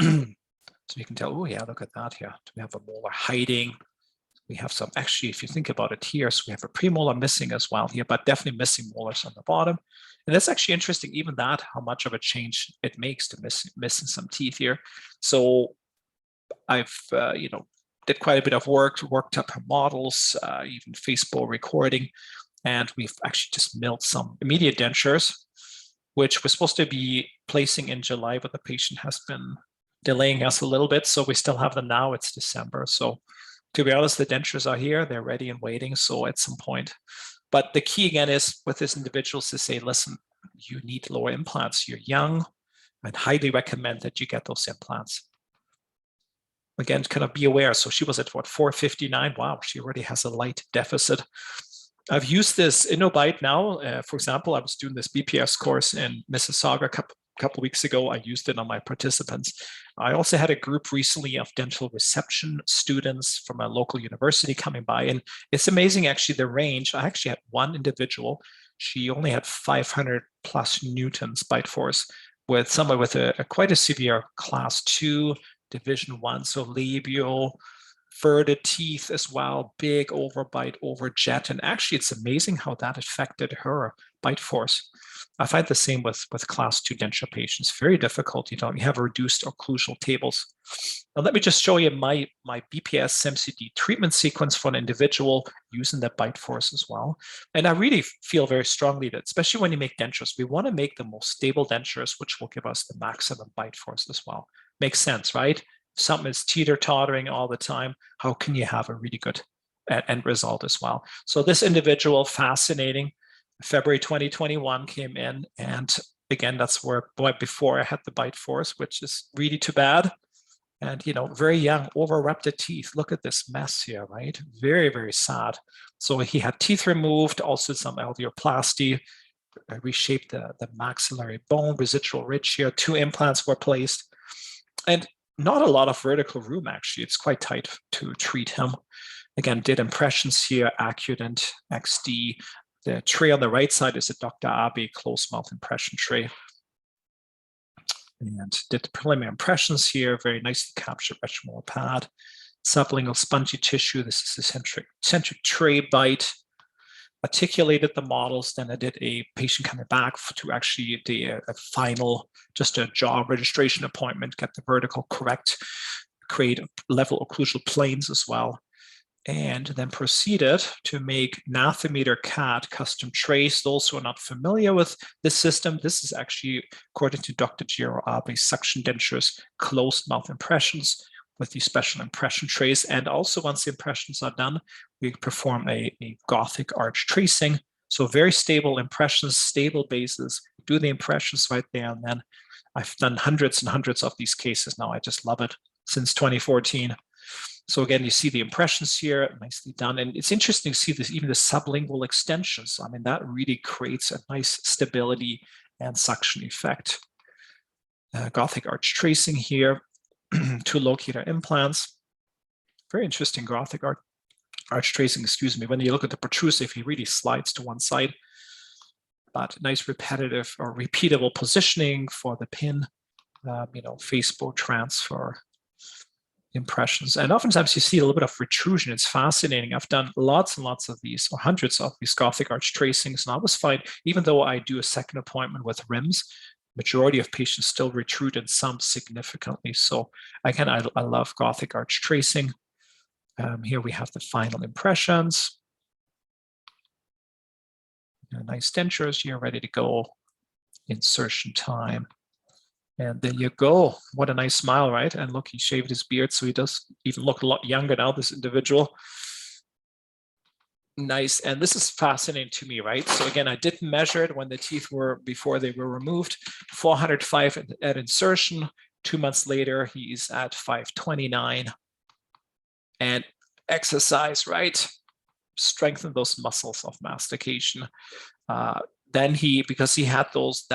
So you can tell, oh yeah, look at that here. We have a molar hiding. We have some, actually, if you think about it here, so we have a premolar missing as well here, but definitely missing molars on the bottom. And that's actually interesting, even that, how much of a change it makes to missing some teeth here. So I've, did quite a bit of work, worked up her models, even Facebook recording. And we've actually just milled some immediate dentures, which we're supposed to be placing in July, but the patient has been delaying us a little bit. So we still have them now. It's December. So to be honest, the dentures are here. They're ready and waiting. So at some point. But the key again is with this individual is to say, listen, you need lower implants. You're young. I'd highly recommend that you get those implants. Again, kind of be aware. So she was at what, 459? Wow, she already has a light deficit. I've used this InnoBite now. For example, I was doing this BPS course in Mississauga a couple of weeks ago. I used it on my participants. I also had a group recently of dental reception students from a local university coming by. And it's amazing, actually, the range. I actually had one individual she only had 500 plus newtons bite force with someone with a quite a severe class 2, division 1, so labial, verted teeth as well, big overbite, overjet. And actually, it's amazing how that affected her bite force. I find the same with class 2 denture patients. Very difficult. You have reduced occlusal tables. Now, let me just show you my BPS SimCD treatment sequence for an individual using that bite force as well. And I really feel very strongly that, especially when you make dentures, we want to make the most stable dentures, which will give us the maximum bite force as well. Makes sense, right? If something is teeter-tottering all the time, how can you have a really good end result as well? So this individual, fascinating. February 2021 came in, and again, that's where before I had the bite force, which is really too bad. And very young, over-erupted teeth. Look at this mess here, right? Very, very sad. So he had teeth removed, also some alveoplasty, reshaped the maxillary bone, residual ridge here. 2 implants were placed, and not a lot of vertical room, actually. It's quite tight to treat him. Again, did impressions here, Accudent, XD. The tray on the right side is a Dr. Abe closed mouth impression tray. And did the preliminary impressions here, very nicely captured retromolar pad. Sublingual spongy tissue, this is the centric tray bite. Articulated the models, then I did a patient coming back to actually a final, just a jaw registration appointment, get the vertical correct, create level occlusal planes as well. And then proceeded to make Nathometer CAD custom trays. Those who are not familiar with this system, this is actually, according to Dr. Giro Abe, suction dentures, closed mouth impressions with these special impression trays. And also once the impressions are done, we perform a Gothic arch tracing. So very stable impressions, stable bases, do the impressions right there. And then I've done hundreds and hundreds of these cases now. I just love it since 2014. So again, you see the impressions here, nicely done. And it's interesting to see this, even the sublingual extensions. I mean, that really creates a nice stability and suction effect. Gothic arch tracing here to locate our implants. Very interesting Gothic arch tracing, excuse me. When you look at the protrusive, he really slides to one side. But nice repetitive or repeatable positioning for the pin, Facebook transfer impressions. And oftentimes you see a little bit of protrusion. It's fascinating. I've done lots and lots of these, or hundreds of these Gothic arch tracings. And I always find, even though I do a second appointment with rims, majority of patients still retrude and some significantly. So again, I love Gothic arch tracing. Here we have the final impressions. Nice dentures here, ready to go. Insertion time. And there you go. What a nice smile, right? And look, he shaved his beard, so he does even look a lot younger now, this individual. Nice. And this is fascinating to me, right? So again, I didn't measure it when the teeth were, before they were removed. 405 at insertion. 2 months later, he's at 529. And exercise, right? Strengthen those muscles of mastication. Then because he had those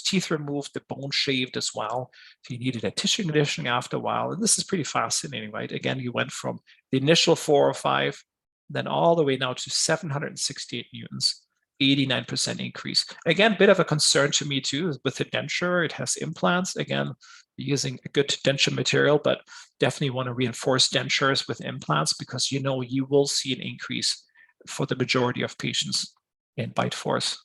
teeth removed, the bone shaved as well. He needed a tissue conditioning after a while. And this is pretty fascinating, right? Again, you went from the initial 405, then all the way now to 768 newtons, 89% increase. Again, bit of a concern to me too, with the denture, it has implants. Again, using a good denture material, but definitely want to reinforce dentures with implants because you will see an increase for the majority of patients in bite force.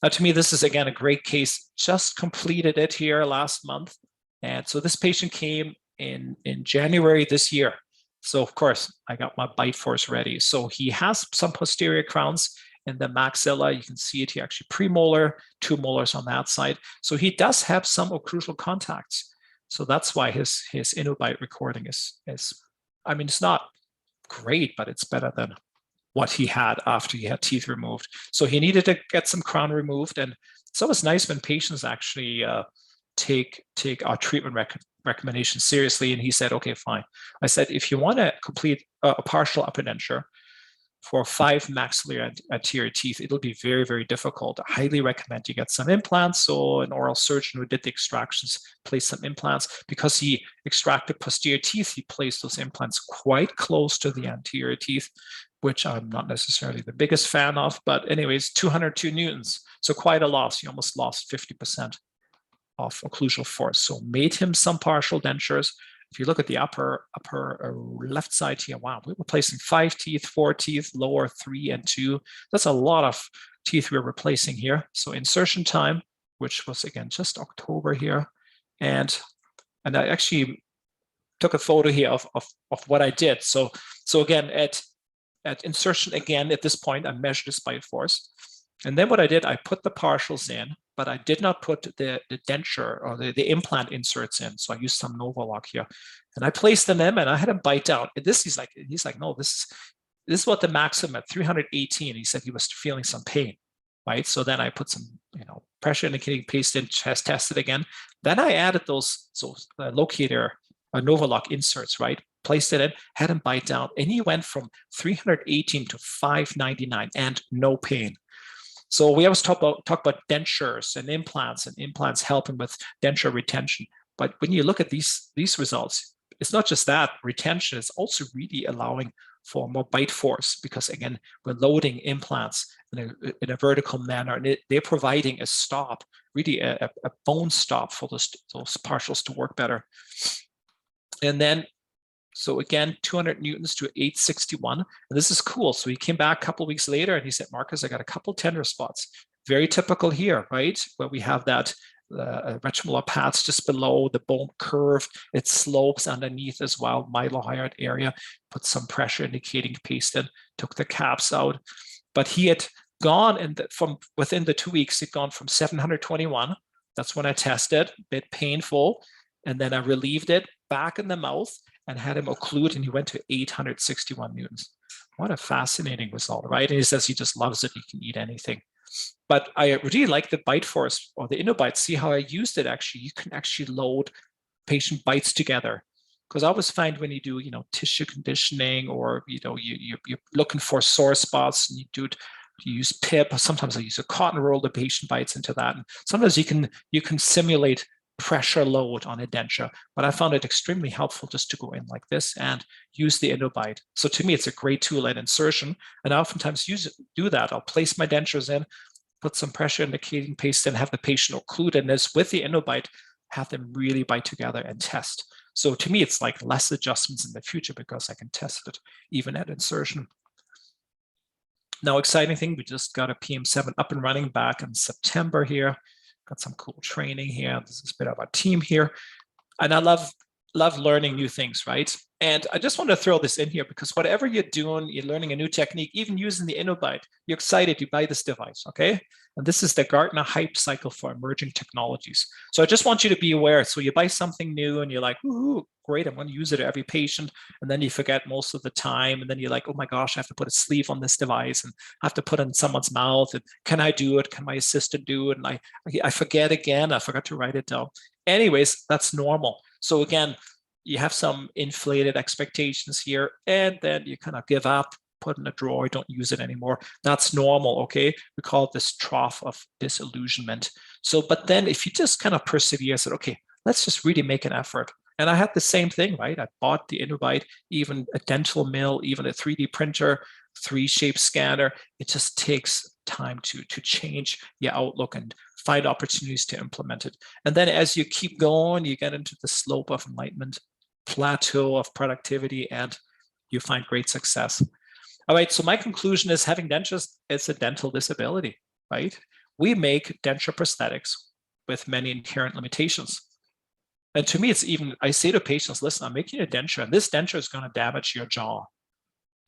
Now, to me, this is, again, a great case. Just completed it here last month. And so this patient came in January this year. So, of course, I got my bite force ready. So he has some posterior crowns in the maxilla. You can see it here, actually premolar, 2 molars on that side. So he does have some occlusal contacts. So that's why his InnoBite recording is, I mean, it's not great, but it's better than what he had after he had teeth removed. So he needed to get some crown removed. And it's always nice when patients actually take our treatment recommendations seriously. And he said, okay, fine. I said, if you want to complete a partial upper denture for 5 maxillary anterior teeth, it'll be very, very difficult. I highly recommend you get some implants. So an oral surgeon who did the extractions placed some implants. Because he extracted posterior teeth, he placed those implants quite close to the anterior teeth. which I'm not necessarily the biggest fan of, but anyways, 202 newtons. So quite a loss. He almost lost 50% of occlusal force. So made him some partial dentures. If you look at the upper left side here, wow, we're replacing 5 teeth, 4 teeth, lower 3 and 2. That's a lot of teeth we're replacing here. So insertion time, which was again just October here, and I actually took a photo here of what I did. So again at insertion, again at this point I measured the bite force, and then what I did, I put the partials in, but I did not put the denture or the implant inserts in. So I used some Novalock here, and I placed them in, and I had him bite down. And this he's like, no, this is what the maximum at 318. He said he was feeling some pain, right? So then I put some pressure indicating paste in, tested again. Then I added those locator Novalock inserts, right? Placed it in, had him bite down, and he went from 318 to 599 and no pain. So we always talk about dentures and implants helping with denture retention. But when you look at these results, it's not just that retention, it's also really allowing for more bite force, because again, we're loading implants in a vertical manner, and they're providing a stop, really a bone stop for those partials to work better. And then, so again, 200 newtons to 861. And this is cool. So he came back a couple of weeks later and he said, Markus, I got a couple tender spots. Very typical here, right? Where we have that retromolar pads just below the bone curve. It slopes underneath as well, mylohyoid area. Put some pressure indicating paste in, took the caps out. But he had gone, and from within the 2 weeks, he'd gone from 721. That's when I tested, a bit painful. And then I relieved it back in the mouth and had him occlude, and he went to 861 newtons. What a fascinating result, right? And he says he just loves it. He can eat anything. But I really like the bite force or the InnoBite. See how I used it actually. You can actually load patient bites together. Because I always find when you do, tissue conditioning, or, you're looking for sore spots, and you use PIP. Sometimes I use a cotton roll, the patient bites into that. And sometimes you can simulate pressure load on a denture, but I found it extremely helpful just to go in like this and use the InnoBite. So to me, it's a great tool at insertion, and I oftentimes do that. I'll place my dentures in, put some pressure indicating paste in, have the patient occlude in this with the InnoBite, have them really bite together and test. So to me, it's like less adjustments in the future because I can test it even at insertion. Now, exciting thing, we just got a PM7 up and running back in September here. Got some cool training here. This is a bit of our team here. And I love learning new things, right? And I just want to throw this in here because whatever you're doing, you're learning a new technique, even using the InnoBite, you're excited, you buy this device, okay? And this is the Gartner hype cycle for emerging technologies. So I just want you to be aware. So you buy something new and you're like, ooh, great, I'm going to use it every patient. And then you forget most of the time. And then you're like, oh my gosh, I have to put a sleeve on this device and I have to put it in someone's mouth. And can I do it? Can my assistant do it? And I forget again. I forgot to write it down. Anyways, that's normal. So again, you have some inflated expectations here, and then you kind of give up, put in a drawer, don't use it anymore. That's normal, okay? We call it this trough of disillusionment. So, but then if you just kind of persevere, said, okay, let's just really make an effort. And I had the same thing, right? I bought the InnoBite, even a dental mill, even a 3D printer, 3Shape scanner. It just takes time to change your outlook and find opportunities to implement it. And then as you keep going, you get into the slope of enlightenment, plateau of productivity, and you find great success. All right, so my conclusion is having dentures is a dental disability, right? We make denture prosthetics with many inherent limitations. And to me, it's even, I say to patients, listen, I'm making a denture, and this denture is going to damage your jaw,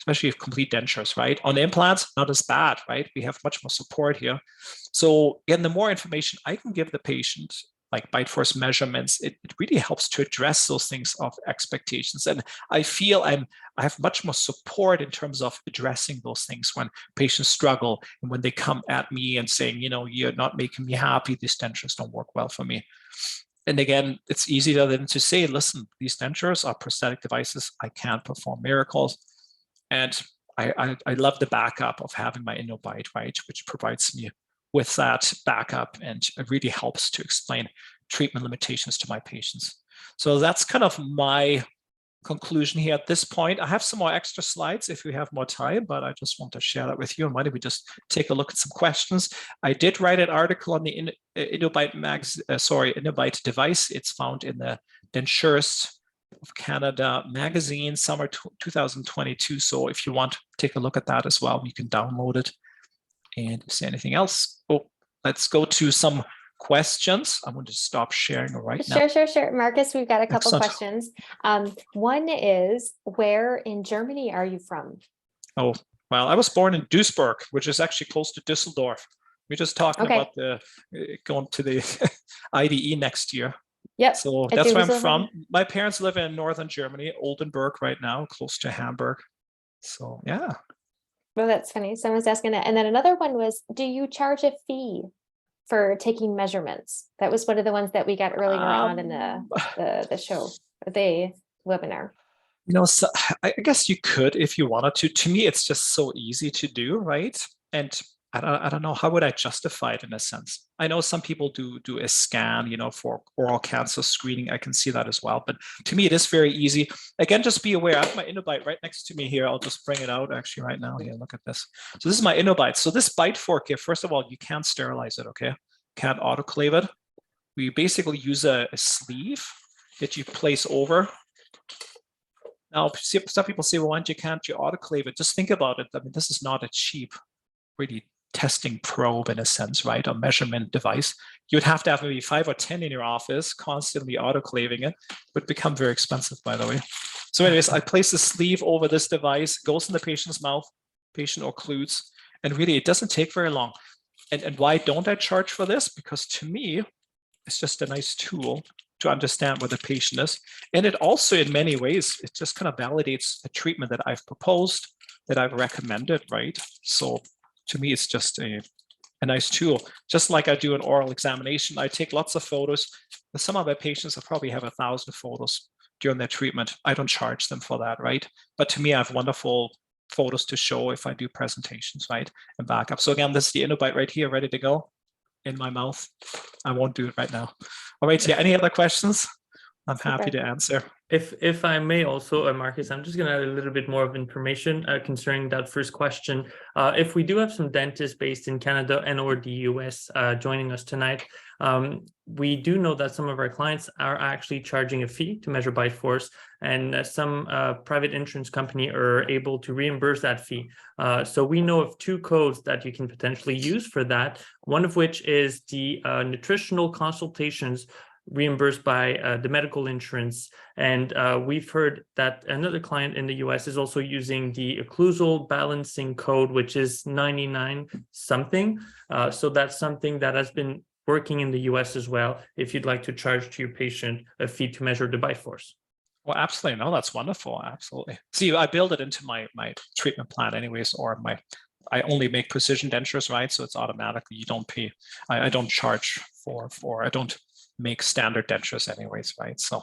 especially if complete dentures, right? On implants, not as bad, right? We have much more support here. So again, the more information I can give the patient, like bite force measurements, it really helps to address those things of expectations. And I feel I have much more support in terms of addressing those things when patients struggle and when they come at me and saying, you're not making me happy, these dentures don't work well for me. And again, it's easier than to say, listen, these dentures are prosthetic devices. I can't perform miracles. And I love the backup of having my InnoBite, right, which provides me with that backup, and it really helps to explain treatment limitations to my patients. So that's kind of my conclusion here at this point. I have some more extra slides if we have more time, but I just want to share that with you. And why don't we just take a look at some questions? I did write an article on the InnoBite device. It's found in the Denturist of Canada magazine, summer 2022. So if you want to take a look at that as well, you can download it. And is there anything else? Oh, let's go to some questions. I'm going to stop sharing right now. Sure. Marcus, we've got a couple Excellent. questions. One is, where in Germany are you from? Oh, well, I was born in Duisburg, which is actually close to Düsseldorf. We're just talking about the going to the IDE next year. Yep. So that's where I'm from. My parents live in northern Germany, Oldenburg right now, close to Hamburg. So yeah. Well, that's funny. Someone's asking that. And then another one was, do you charge a fee for taking measurements? That was one of the ones that we got earlier on in the show, the webinar. You know, so I guess you could if you wanted to. To me, it's just so easy to do, right? And I don't know, how would I justify it in a sense? I know some people do a scan, you know, for oral cancer screening. I can see that as well. But to me, it is very easy. Again, just be aware. I have my InnoBite right next to me here. I'll just bring it out actually right now. Here, look at this. So this is my InnoBite. So this bite fork here, first of all, you can't sterilize it, okay? Can't autoclave it. We basically use a sleeve that you place over. Now, some people say, well, why can't you autoclave it? Just think about it. I mean, this is not a cheap, really testing probe in a sense, right? A measurement device. You would have to have maybe 5 or 10 in your office, constantly autoclaving it. It would become very expensive, by the way. So anyways, I place the sleeve over this device, goes in the patient's mouth, patient occludes, and really it doesn't take very long. And why don't I charge for this? Because to me, it's just a nice tool to understand where the patient is. And it also, in many ways, it just kind of validates the treatment that I've proposed, that I've recommended, right? So to me, it's just a nice tool. Just like I do an oral examination, I take lots of photos. With some of my patients, I probably have 1,000 photos during their treatment. I don't charge them for that, right? But to me, I have wonderful photos to show if I do presentations, right? And backup. So again, this is the InnoBite right here, ready to go in my mouth. I won't do it right now. All right, yeah, any other questions? I'm happy to answer. If I may also, Marcus, I'm just going to add a little bit more of information concerning that first question. If we do have some dentists based in Canada and or the US joining us tonight, we do know that some of our clients are actually charging a fee to measure bite force, and some private insurance company are able to reimburse that fee. So we know of 2 codes that you can potentially use for that, one of which is the nutritional consultations reimbursed by the medical insurance. And we've heard that another client in the US is also using the Occlusal balancing code, which is 99 something. So that's something that has been working in the US as well, if you'd like to charge to your patient a fee to measure the bite force. Well, absolutely. No, that's wonderful. Absolutely. See, I build it into my treatment plan anyways, or I only make precision dentures, right? So it's automatically, you don't pay, I don't charge for I don't make standard dentures anyways, right? So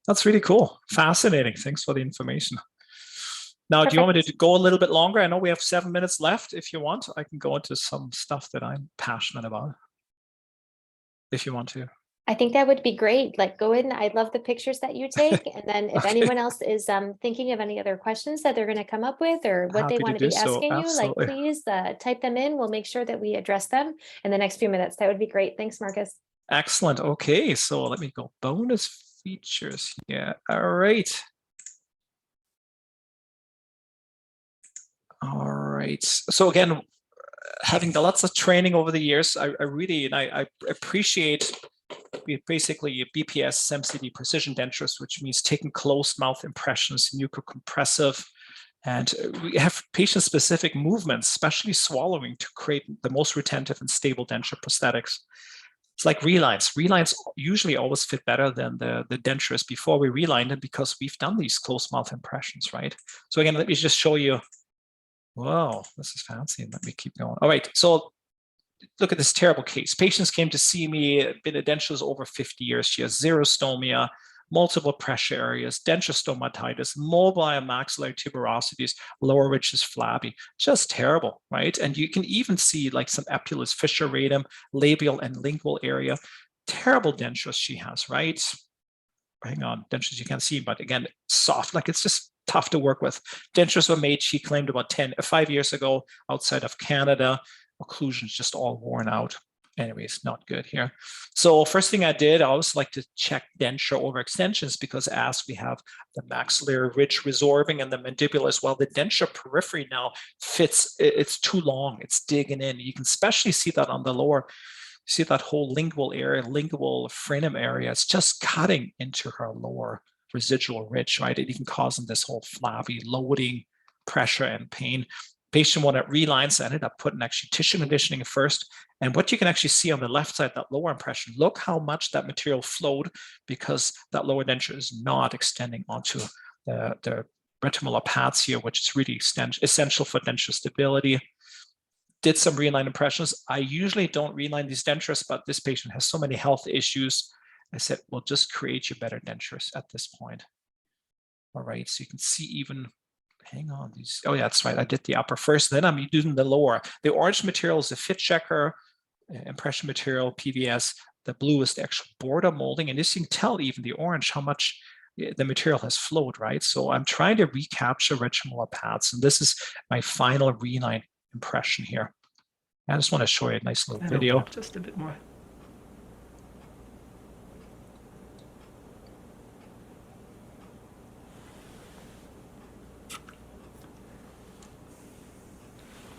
that's really cool. Fascinating. Thanks for the information. Now, Perfect. do you want me to go a little bit longer? I know we have 7 minutes left. If you want, I can go into some stuff that I'm passionate about, if you want to. I think that would be great. Like, go in. I love the pictures that you take. And then if anyone else is thinking of any other questions that they're going to come up with, or what they want to be asking you, like, please type them in. We'll make sure that we address them in the next few minutes. That would be great. Thanks, Marcus. Excellent. Okay, so let me go bonus features here. All right. All right. So again, having lots of training over the years, I really, I appreciate basically BPS MCD precision dentures, which means taking closed mouth impressions, mucocompressive, and we have patient-specific movements, especially swallowing, to create the most retentive and stable denture prosthetics. It's like relines. Relines usually always fit better than the dentures before we reline them, because we've done these closed mouth impressions, right? So again, let me just show you. Whoa, this is fancy. Let me keep going. All right, so look at this terrible case. Patients came to see me, been a dentures over 50 years. She has xerostomia, multiple pressure areas, denture stomatitis, mobile maxillary tuberosities, lower ridge is flabby, just terrible, right? And you can even see like some epulous fissure radum, labial and lingual area. Terrible dentures she has, right? hang on, dentures you can't see, but again, soft, like it's just tough to work with. Dentures were made, she claimed, about 5 years ago outside of Canada. Occlusion's just all worn out. Anyways, not good here. So first thing I did, I always like to check denture overextensions, because as we have the maxillary ridge resorbing and the mandibular as well, the denture periphery now fits, it's too long, it's digging in. You can especially see that on the lower, see that whole lingual area, lingual frenum area, it's just cutting into her lower residual ridge, right? It can cause them this whole flabby loading, pressure and pain. Patient wanted relines, I ended up putting actually tissue conditioning first. And what you can actually see on the left side, that lower impression, look how much that material flowed, because that lower denture is not extending onto the retromolar pads here, which is really essential for denture stability. Did some reline impressions. I usually don't reline these dentures, but this patient has so many health issues. I said, well, just create your better dentures at this point. All right, so you can see even, hang on, these, oh yeah, that's right, I did the upper first, then I'm doing the lower. The orange material is the fit checker, impression material, PVS. The blue is the actual border molding, and this you can tell even the orange how much the material has flowed, right? So I'm trying to recapture retromolar pads, and this is my final reline impression here. I just want to show you a nice little video. Just a bit more.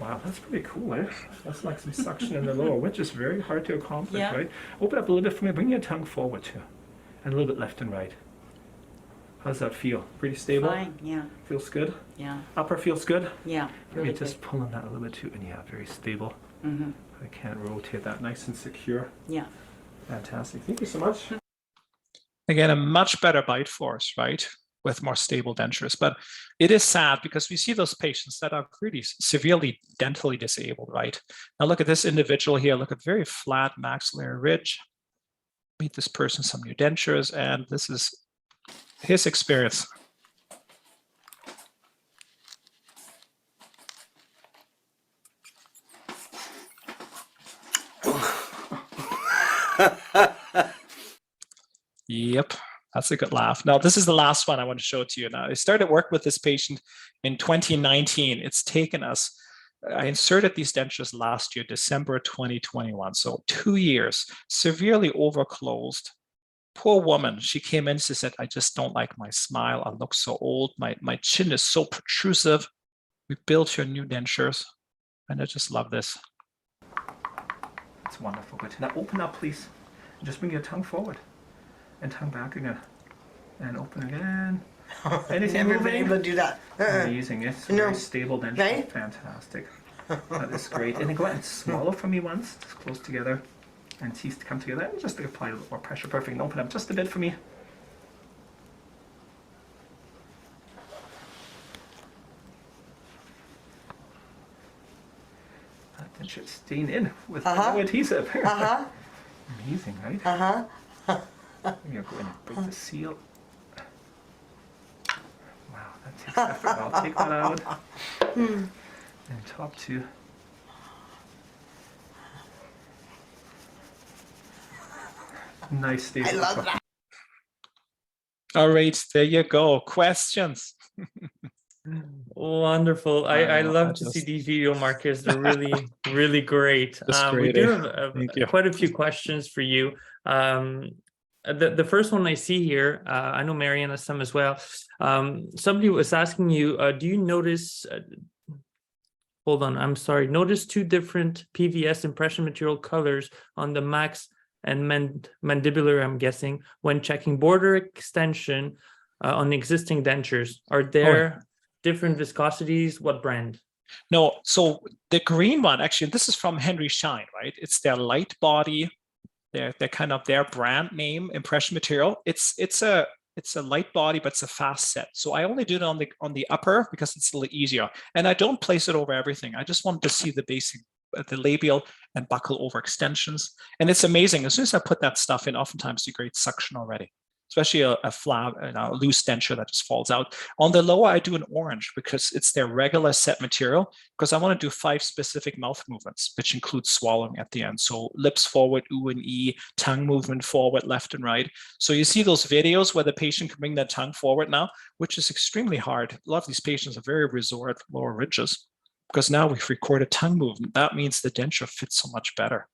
Wow, that's pretty cool, eh? That's like some suction in the lower, which is very hard to accomplish, right? Open up a little bit for me, bring your tongue forward too. And a little bit left and right. How's that feel? Pretty stable? Fine, yeah. Feels good? Yeah. Upper feels good? Yeah. Maybe just pull on that a little bit too, and yeah, very stable. Mm-hmm. I can't rotate that, nice and secure. Yeah. Fantastic, thank you so much. Again, a much better bite force, right? With more stable dentures. But it is sad because we see those patients that are really severely dentally disabled, right? Now look at this individual here, look at very flat maxillary ridge. Meet this person some new dentures, and this is his experience. Yep. That's a good laugh. Now, this is the last one I want to show to you now. I started work with this patient in 2019. It's taken us, I inserted these dentures last year, December 2021. So 2 years, severely overclosed. Poor woman. She came in, she said, I just don't like my smile. I look so old. My chin is so protrusive. We built her new dentures. And I just love this. That's wonderful. Good. Now open up, please. Just bring your tongue forward. And tongue back again. And open again. Anything Never moving? been able to do that. Amazing. It's No. very stable denture. Right? Fantastic. That is great. And then go ahead and swallow for me once. Just close together. And teeth to come together. And just apply a little more pressure. Perfect. And open up just a bit for me. That denture staying in with no adhesive. Amazing, right? Maybe I'll go in and break the seal. Wow, that takes effort. I'll take that out. And top two. Nice stable. I love that. All right, there you go. Questions? Wonderful. I love to see these video markers. They're really, really great. We do have quite a few questions for you. The first one I see here, I know Marianne has some as well. Somebody was asking you, do you notice, hold on, I'm sorry, notice two different PVS impression material colors on the max and mandibular, I'm guessing, when checking border extension on existing dentures? Are there different viscosities? What brand? No, so the green one, actually, this is from Henry Schein, right? It's their light body, they're kind of their brand name impression material. It's a light body, but it's a fast set. So I only do it on the upper because it's a little easier. And I don't place it over everything. I just want to see the basic, the labial and buccal over extensions. And it's amazing. As soon as I put that stuff in, oftentimes you get suction already. especially a flat, a loose denture that just falls out. On the lower, I do an orange because it's their regular set material, because I want to do 5 specific mouth movements, which include swallowing at the end. So lips forward, ooh and ee, tongue movement forward, left and right. So you see those videos where the patient can bring their tongue forward now, which is extremely hard. A lot of these patients are very resorted lower ridges, because now we've recorded tongue movement. That means the denture fits so much better.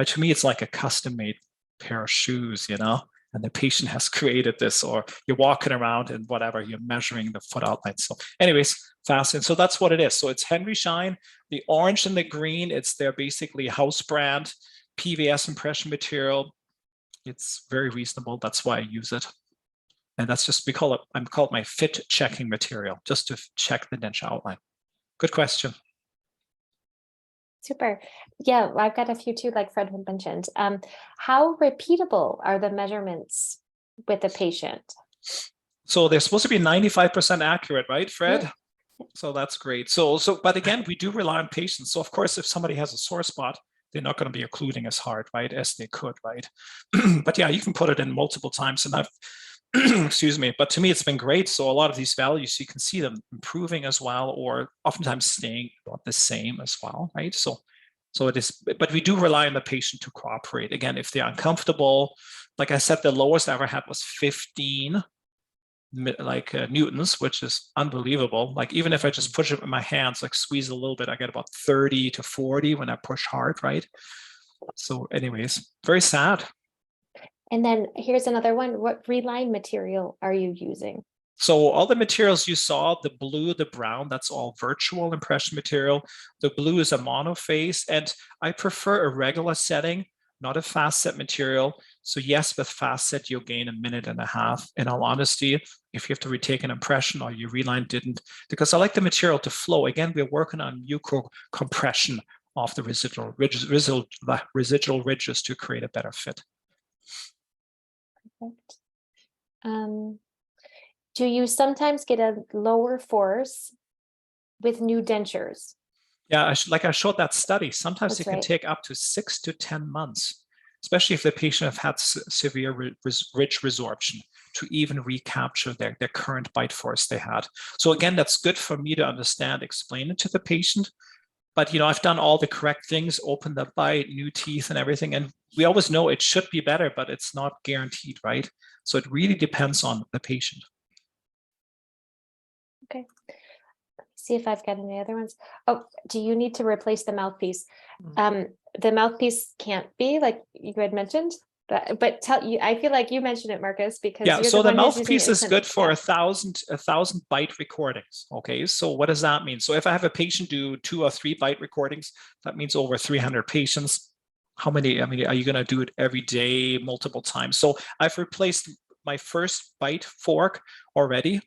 To me, it's like a custom-made pair of shoes, you know, and the patient has created this, or you're walking around and whatever, you're measuring the foot outline. So anyways, fascinating. So that's what it is. So it's Henry Schein, the orange and the green, it's their basically house brand PVS impression material. It's very reasonable. That's why I use it. And that's just, I'm called my fit checking material, just to check the denture outline. Good question. Super. Yeah, I've got a few too, like Fred had mentioned. How repeatable are the measurements with a patient? So they're supposed to be 95% accurate, right, Fred? Yeah. So that's great. But again, we do rely on patients. So of course, if somebody has a sore spot, they're not going to be occluding as hard, right, as they could, right? But yeah, you can put it in multiple times, and I've excuse me, but to me, it's been great. So a lot of these values, you can see them improving as well, or oftentimes staying about the same as well, right? So it is, but we do rely on the patient to cooperate. Again, if they're uncomfortable, like I said, the lowest I ever had was 15 newtons, which is unbelievable. Like even if I just push it in my hands, like squeeze a little bit, I get about 30 to 40 when I push hard, right? So anyways, very sad. And then here's another one. What reline material are you using? So all the materials you saw, the blue, the brown, that's all virtual impression material. The blue is a monophase, and I prefer a regular setting, not a fast set material. So yes, with fast set, you'll gain 1.5 minutes. In all honesty, if you have to retake an impression or your reline didn't, because I like the material to flow. Again, we're working on muco compression of the residual ridges to create a better fit. Perfect. Do you sometimes get a lower force with new dentures? Yeah, like I showed that study, sometimes That's it can right. take up to 6 to 10 months, especially if the patient have had severe ridge resorption, to even recapture their current bite force they had. So again, that's good for me to understand, explain it to the patient. But, you know, I've done all the correct things, opened the bite, new teeth and everything. And we always know it should be better, but it's not guaranteed, right? So it really depends on the patient. Okay. See if I've got any other ones. Oh, do you need to replace the mouthpiece? The mouthpiece can't be, like you had mentioned, but tell you, I feel like you mentioned it, Marcus, because yeah. you're So the one who's using mouthpiece it is good for yeah. 1,000 bite recordings. Okay. So what does that mean? So if I have a patient do 2 or 3 bite recordings, that means over 300 patients. How many? I mean, are you going to do it every day, multiple times? So I've replaced my first bite fork already.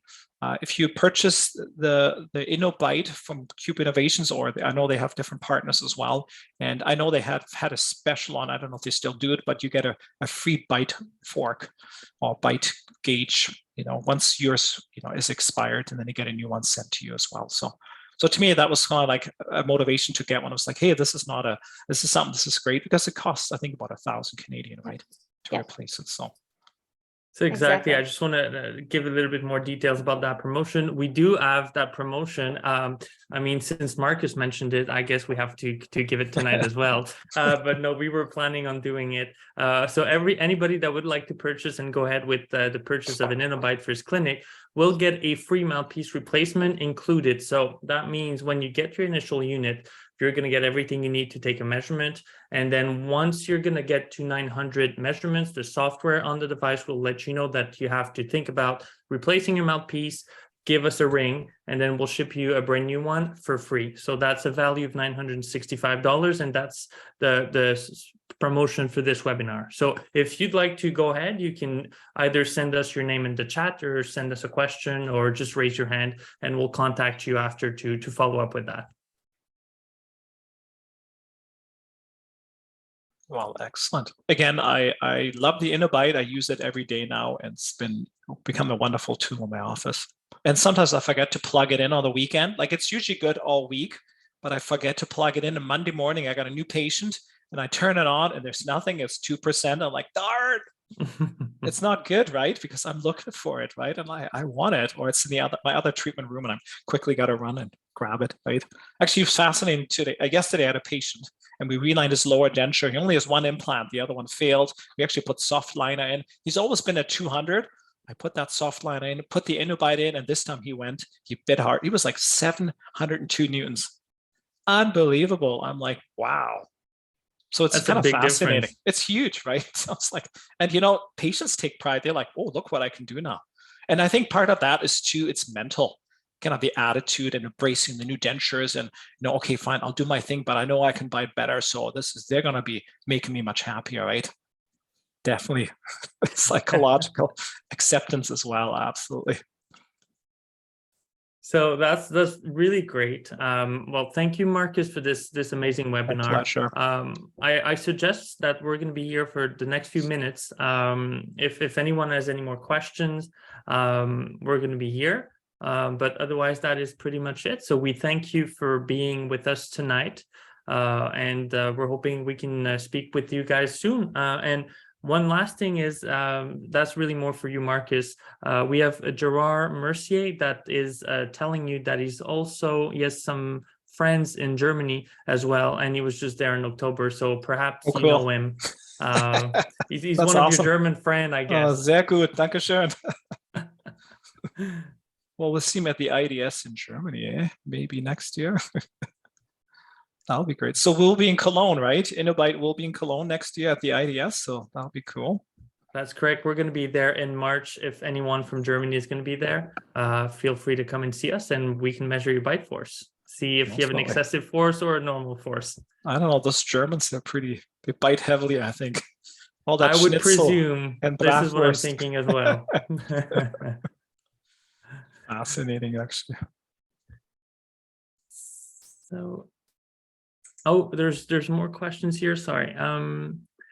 If you purchase the InnoBite from Cube Innovations, or I know they have different partners as well, and I know they have had a special on, I don't know if they still do it, but you get a free bite fork or bite gauge, you know, once yours, you know, is expired, and then you get a new one sent to you as well. So to me, that was kind of like a motivation to get one. I was like, hey, this is something, this is great, because it costs, I think, about 1,000 Canadian, right, to replace it. So exactly. I just want to give a little bit more details about that promotion. We do have that promotion. I mean, since Marcus mentioned it, I guess we have to give it tonight as well. But no, we were planning on doing it. So anybody that would like to purchase and go ahead with the purchase of an InnoBite for his clinic will get a free mouthpiece replacement included. So that means when you get your initial unit, you're going to get everything you need to take a measurement. And then once you're going to get to 900 measurements, the software on the device will let you know that you have to think about replacing your mouthpiece, give us a ring, and then we'll ship you a brand new one for free. So that's a value of $965, and that's the promotion for this webinar. So if you'd like to go ahead, you can either send us your name in the chat or send us a question, or just raise your hand and we'll contact you after to follow up with that. Well, excellent. Again, I love the InnoBite. I use it every day now, and it's become a wonderful tool in my office. And sometimes I forget to plug it in on the weekend. Like, it's usually good all week, but I forget to plug it in. And Monday morning, I got a new patient, and I turn it on, and there's nothing. It's 2%. I'm like, darn, It's not good, right? Because I'm looking for it, right? And I want it, or it's in my other treatment room and I'm quickly got to run and grab it, right? Actually, it was fascinating today. Yesterday I had a patient and we relined his lower denture. He only has one implant. The other one failed. We actually put soft liner in. He's always been at 200. I put that soft liner in, put the Inubite in, and this time he bit hard. He was like 702 Newtons. Unbelievable. I'm like, wow. So it's That's kind a of big fascinating. difference. It's huge, right? So it's like, and patients take pride. They're like, oh, look what I can do now. And I think part of that is too, it's mental, kind of the attitude and embracing the new dentures and, okay, fine, I'll do my thing, but I know I can bite better. So they're going to be making me much happier, right? Definitely psychological acceptance as well. Absolutely. So that's really great. Well, thank you, Markus, for this amazing webinar. My pleasure. I suggest that we're going to be here for the next few minutes. If anyone has any more questions, we're going to be here. But otherwise, that is pretty much it. So we thank you for being with us tonight, and we're hoping we can speak with you guys soon. And one last thing is, that's really more for you, Markus. We have Gerard Mercier that is telling you that he has some friends in Germany as well, and he was just there in October, so perhaps you know him. He's one of your German friend, I guess. Oh, sehr gut, danke schön. Well, we'll see him at the IDS in Germany, maybe next year. That'll be great. So we'll be in Cologne, right? Inubite will be in Cologne next year at the IDS, so that'll be cool. That's correct. We're going to be there in March. If anyone from Germany is going to be there, feel free to come and see us, and we can measure your bite force. See if you have an excessive force or a normal force. I don't know. Those Germans, they bite heavily, I think. All that I would presume and this is what I'm thinking as well. Fascinating, actually. So, there's more questions here. Sorry.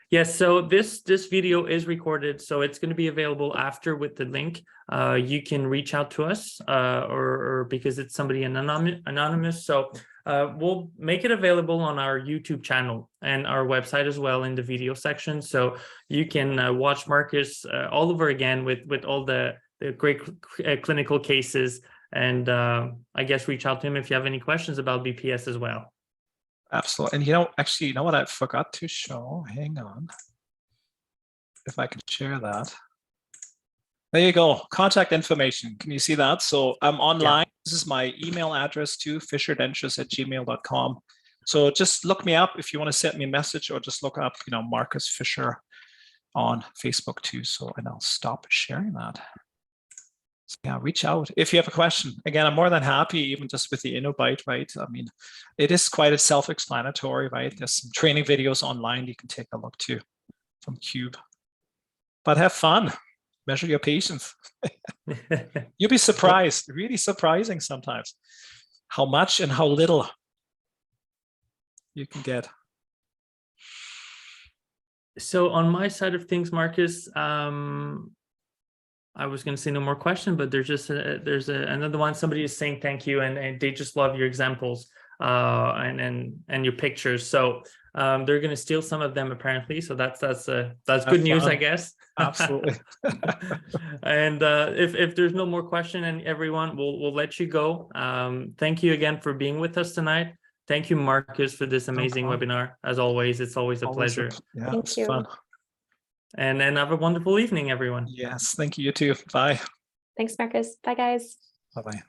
Yes, so this video is recorded, so it's going to be available after with the link. You can reach out to us, or because it's somebody anonymous. So we'll make it available on our YouTube channel and our website as well in the video section. So you can watch Markus all over again with all the great clinical cases, and I guess reach out to him if you have any questions about BPS as well. Absolutely. And actually, you know what I forgot to show? Hang on. If I can share that. There you go. Contact information. Can you see that? So I'm online. Yeah. This is my email address too, fisherdentures@gmail.com. So just look me up if you want to send me a message, or just look up, Markus Fischer on Facebook too. So, and I'll stop sharing that. So yeah, reach out if you have a question. Again, I'm more than happy, even just with the Inubite, right? I mean, it is quite self-explanatory, right? There's some training videos online you can take a look to from Cube. But have fun. Measure your patience. You'll be surprised, really surprising sometimes, how much and how little you can get. So on my side of things, Markus, I was going to say no more question, but there's another one. Somebody is saying thank you, and they just love your examples and your pictures. So they're going to steal some of them apparently. So that's good news, I guess. Absolutely. And if there's no more question, and everyone, we'll let you go. Thank you again for being with us tonight. Thank you, Markus, for this amazing webinar. As always, it's always a pleasure. Thank you. Fun. And have a wonderful evening, everyone. Yes, thank you. You too. Bye. Thanks, Markus. Bye, guys. Bye-bye.